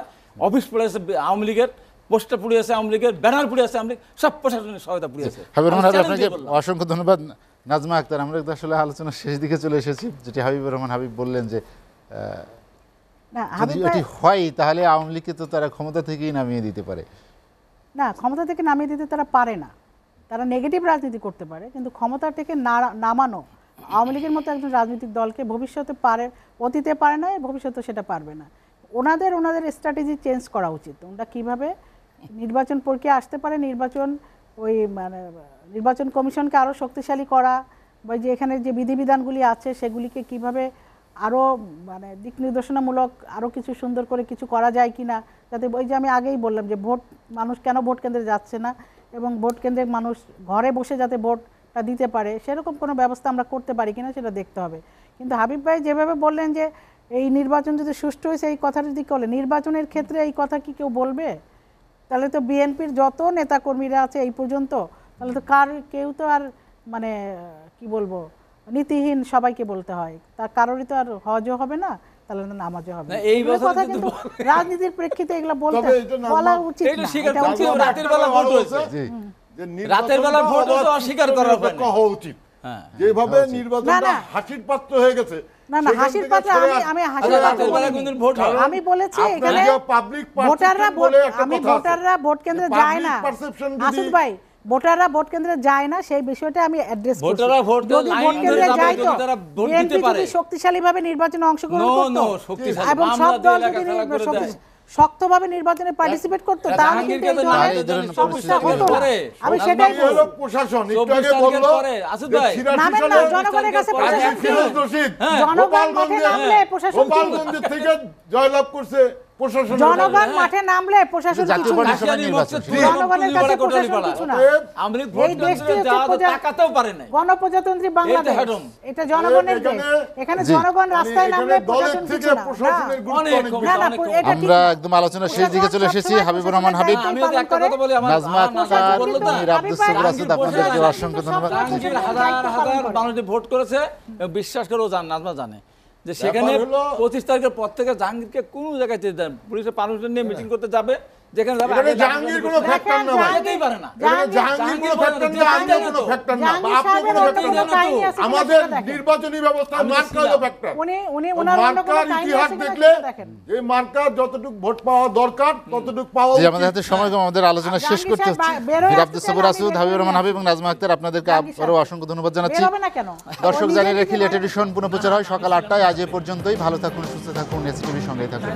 অফিস পুড়িয়েছে আওয়ামী লীগের, পোস্টার পুড়িয়েছে আওয়ামী লীগের, ব্যানার পুড়িয়েছে আওয়ামী লীগ, সব প্রশাসনের সহায়তা পুড়িয়েছে। হাবিবুর রহমান, আপনাকে অসংখ্য ধন্যবাদ। নাজমা আক্তার, আমরা আসলে আলোচনার শেষ দিকে চলে এসেছি। যেটি হাবিবুর রহমান হাবিব বললেন যে যদি এটি হয় তাহলে আওয়ামী লীগকে তো তারা ক্ষমতা থেকেই নামিয়ে দিতে পারে। না, ক্ষমতা থেকে নামিয়ে দিতে তারা পারে না। তারা নেগেটিভ রাজনীতি করতে পারে, কিন্তু ক্ষমতা থেকে নামানো আওয়ামী লীগের মতো একজন রাজনৈতিক দলকে ভবিষ্যতে পারে, অতীতে পারে না, ভবিষ্যতে সেটা পারবে না। ওনাদের স্ট্র্যাটেজি চেঞ্জ করা উচিত। ওনারা কীভাবে নির্বাচন প্রক্রিয়া আসতে পারে, নির্বাচন কমিশনকে আরও শক্তিশালী করা, বা যে এখানে যে বিধিবিধানগুলি আছে সেগুলিকে কিভাবে আরও দিক নির্দেশনামূলক আরও কিছু সুন্দর করে কিছু করা যায় কি না, যাতে ওই যে আমি আগেই বললাম যে মানুষ কেন ভোট কেন্দ্রে যাচ্ছে না, এবং ভোট কেন্দ্রে মানুষ ঘরে বসে যাতে ভোটটা দিতে পারে, সেরকম কোনো ব্যবস্থা আমরা করতে পারি কিনা সেটা দেখতে হবে। কিন্তু হাবিব ভাই যেভাবে বললেন যে এই নির্বাচন যদি সুষ্ঠু হয়েছে, এই কথাটা যদি বলে নির্বাচনের ক্ষেত্রে এই কথা কি কেউ বলবে? তাহলে তো বিএনপির যত নেতাকর্মীরা আছে এই পর্যন্ত, তাহলে তো কেউ তো আর কি বলবো, নীতিহীন সবাইকে বলতে হয়, তার কারোরই তো আর হজও হবে না, তাহলে নামাজও হবে না। এই কথা কিন্তু রাজনীতির প্রেক্ষিতে এগুলো বলা উচিত না। রাতের বেলা ভোট অস্বীকার করার হওয়া উচিত। যেভাবে নির্বাচনটা হাসির পাত্র হয়ে গেছে, না না হাসির পাত্র, আমি বলেছি এখানে ভোটাররা ভোট কেন্দ্রে যায় না। আসিফ ভাই, ভোটাররা ভোট কেন্দ্রে যায় না, সেই বিষয়টা আমি অ্যাড্রেস করছি। যদি ভোট কেন্দ্রে যায় তো বিএনপি যদি শক্তিশালীভাবে নির্বাচনে অংশগ্রহণ করতো এবং সব দল যদি শক্তভাবে নির্বাচনে পার্টিসিপেট করতো, তাহলে কিন্তু এই ধরনের সমস্যা হতো না। আমি সেটাই বলবো। প্রশাসন একটু আগে বলল নামেন না, জনগণের কাছে প্রশাসন কি? জনগণ মাঠে নামলে প্রশাসন কি? গোপালগঞ্জ থেকে জয়লাভ করছে প্রশাসন, জনগণ মাঠে নামলে প্রশাসন কিছু না, জনগণের কাছে প্রশাসন কিছু না। এই দেশটি তাকাতেও পারে না, গণপ্রজাতন্ত্রী বাংলাদেশ, এটা জনগণের দেশ, এখানে জনগণ রাস্তায় নামলে প্রশাসন কিছু না। আমরা একদম আলোচনা শেষ দিকে চলে এসেছি। হাবিবুর রহমান হাবিব, নাজমা আক্তার, মীর আব্দুস সবুর আসাদ, আপনাদেরকে অসংখ্য ধন্যবাদ। হাজার হাজার মানুষ ভোট করেছে, বিশ্বাস করে নাজমা জানে যে সেখানে 25 তারিখের পর থেকে জাহাঙ্গীরকে কোনো জায়গায় যেতে দেন, পুলিশের পারমিশন নিয়ে মিটিং করতে যাবে, যেখানে যাবে এখানে আগে জাহাঙ্গীর কোনো ফ্যাক্টর না ভাই। যেতেই পারে না। এখানে জাহাঙ্গীর কোনো ফ্যাক্টর না, আমিও কোনো ফ্যাক্টর না, বা আপনি কোনো ফ্যাক্টর না। আমাদের নির্বাচনী ব্যবস্থায় মার্কা হলো ফ্যাক্টর। উনি ওনার অন্য কোনো মার্কার কাহিনী ইতিহাস আছে কিনা দেখলে সেটা দেখেন। যে মার্কার যতটুকু ভোট পাওয়া দরকার ততটুকু পাওয়া জি, উচিত। আমাদের হাতে সময় কম, আমাদের আলোচনা শেষ জাহাঙ্গীর করতে সাহেব হচ্ছে। বের হয়ে মীর আসতে আব্দুল চাইলে সবুর আমি আসিফ, বের হাবিবুর হয়ে রহমান আসি। হাবিব এবং নাজমা আক্তার, আপনাদেরকে জাহাঙ্গীর আবারও সাহেব। অসংখ্য ধন্যবাদ জানাচ্ছি। বের হবে না কেন? দর্শক ও নিজে জানিয়ে নিজে রাখি, লেট এডিশন পুনঃপ্রচার হয় সকাল 8টায়। আজ এ পর্যন্তই। ভালো থাকুন, সুস্থ থাকুন, এসটিভি সঙ্গেই থাকুন।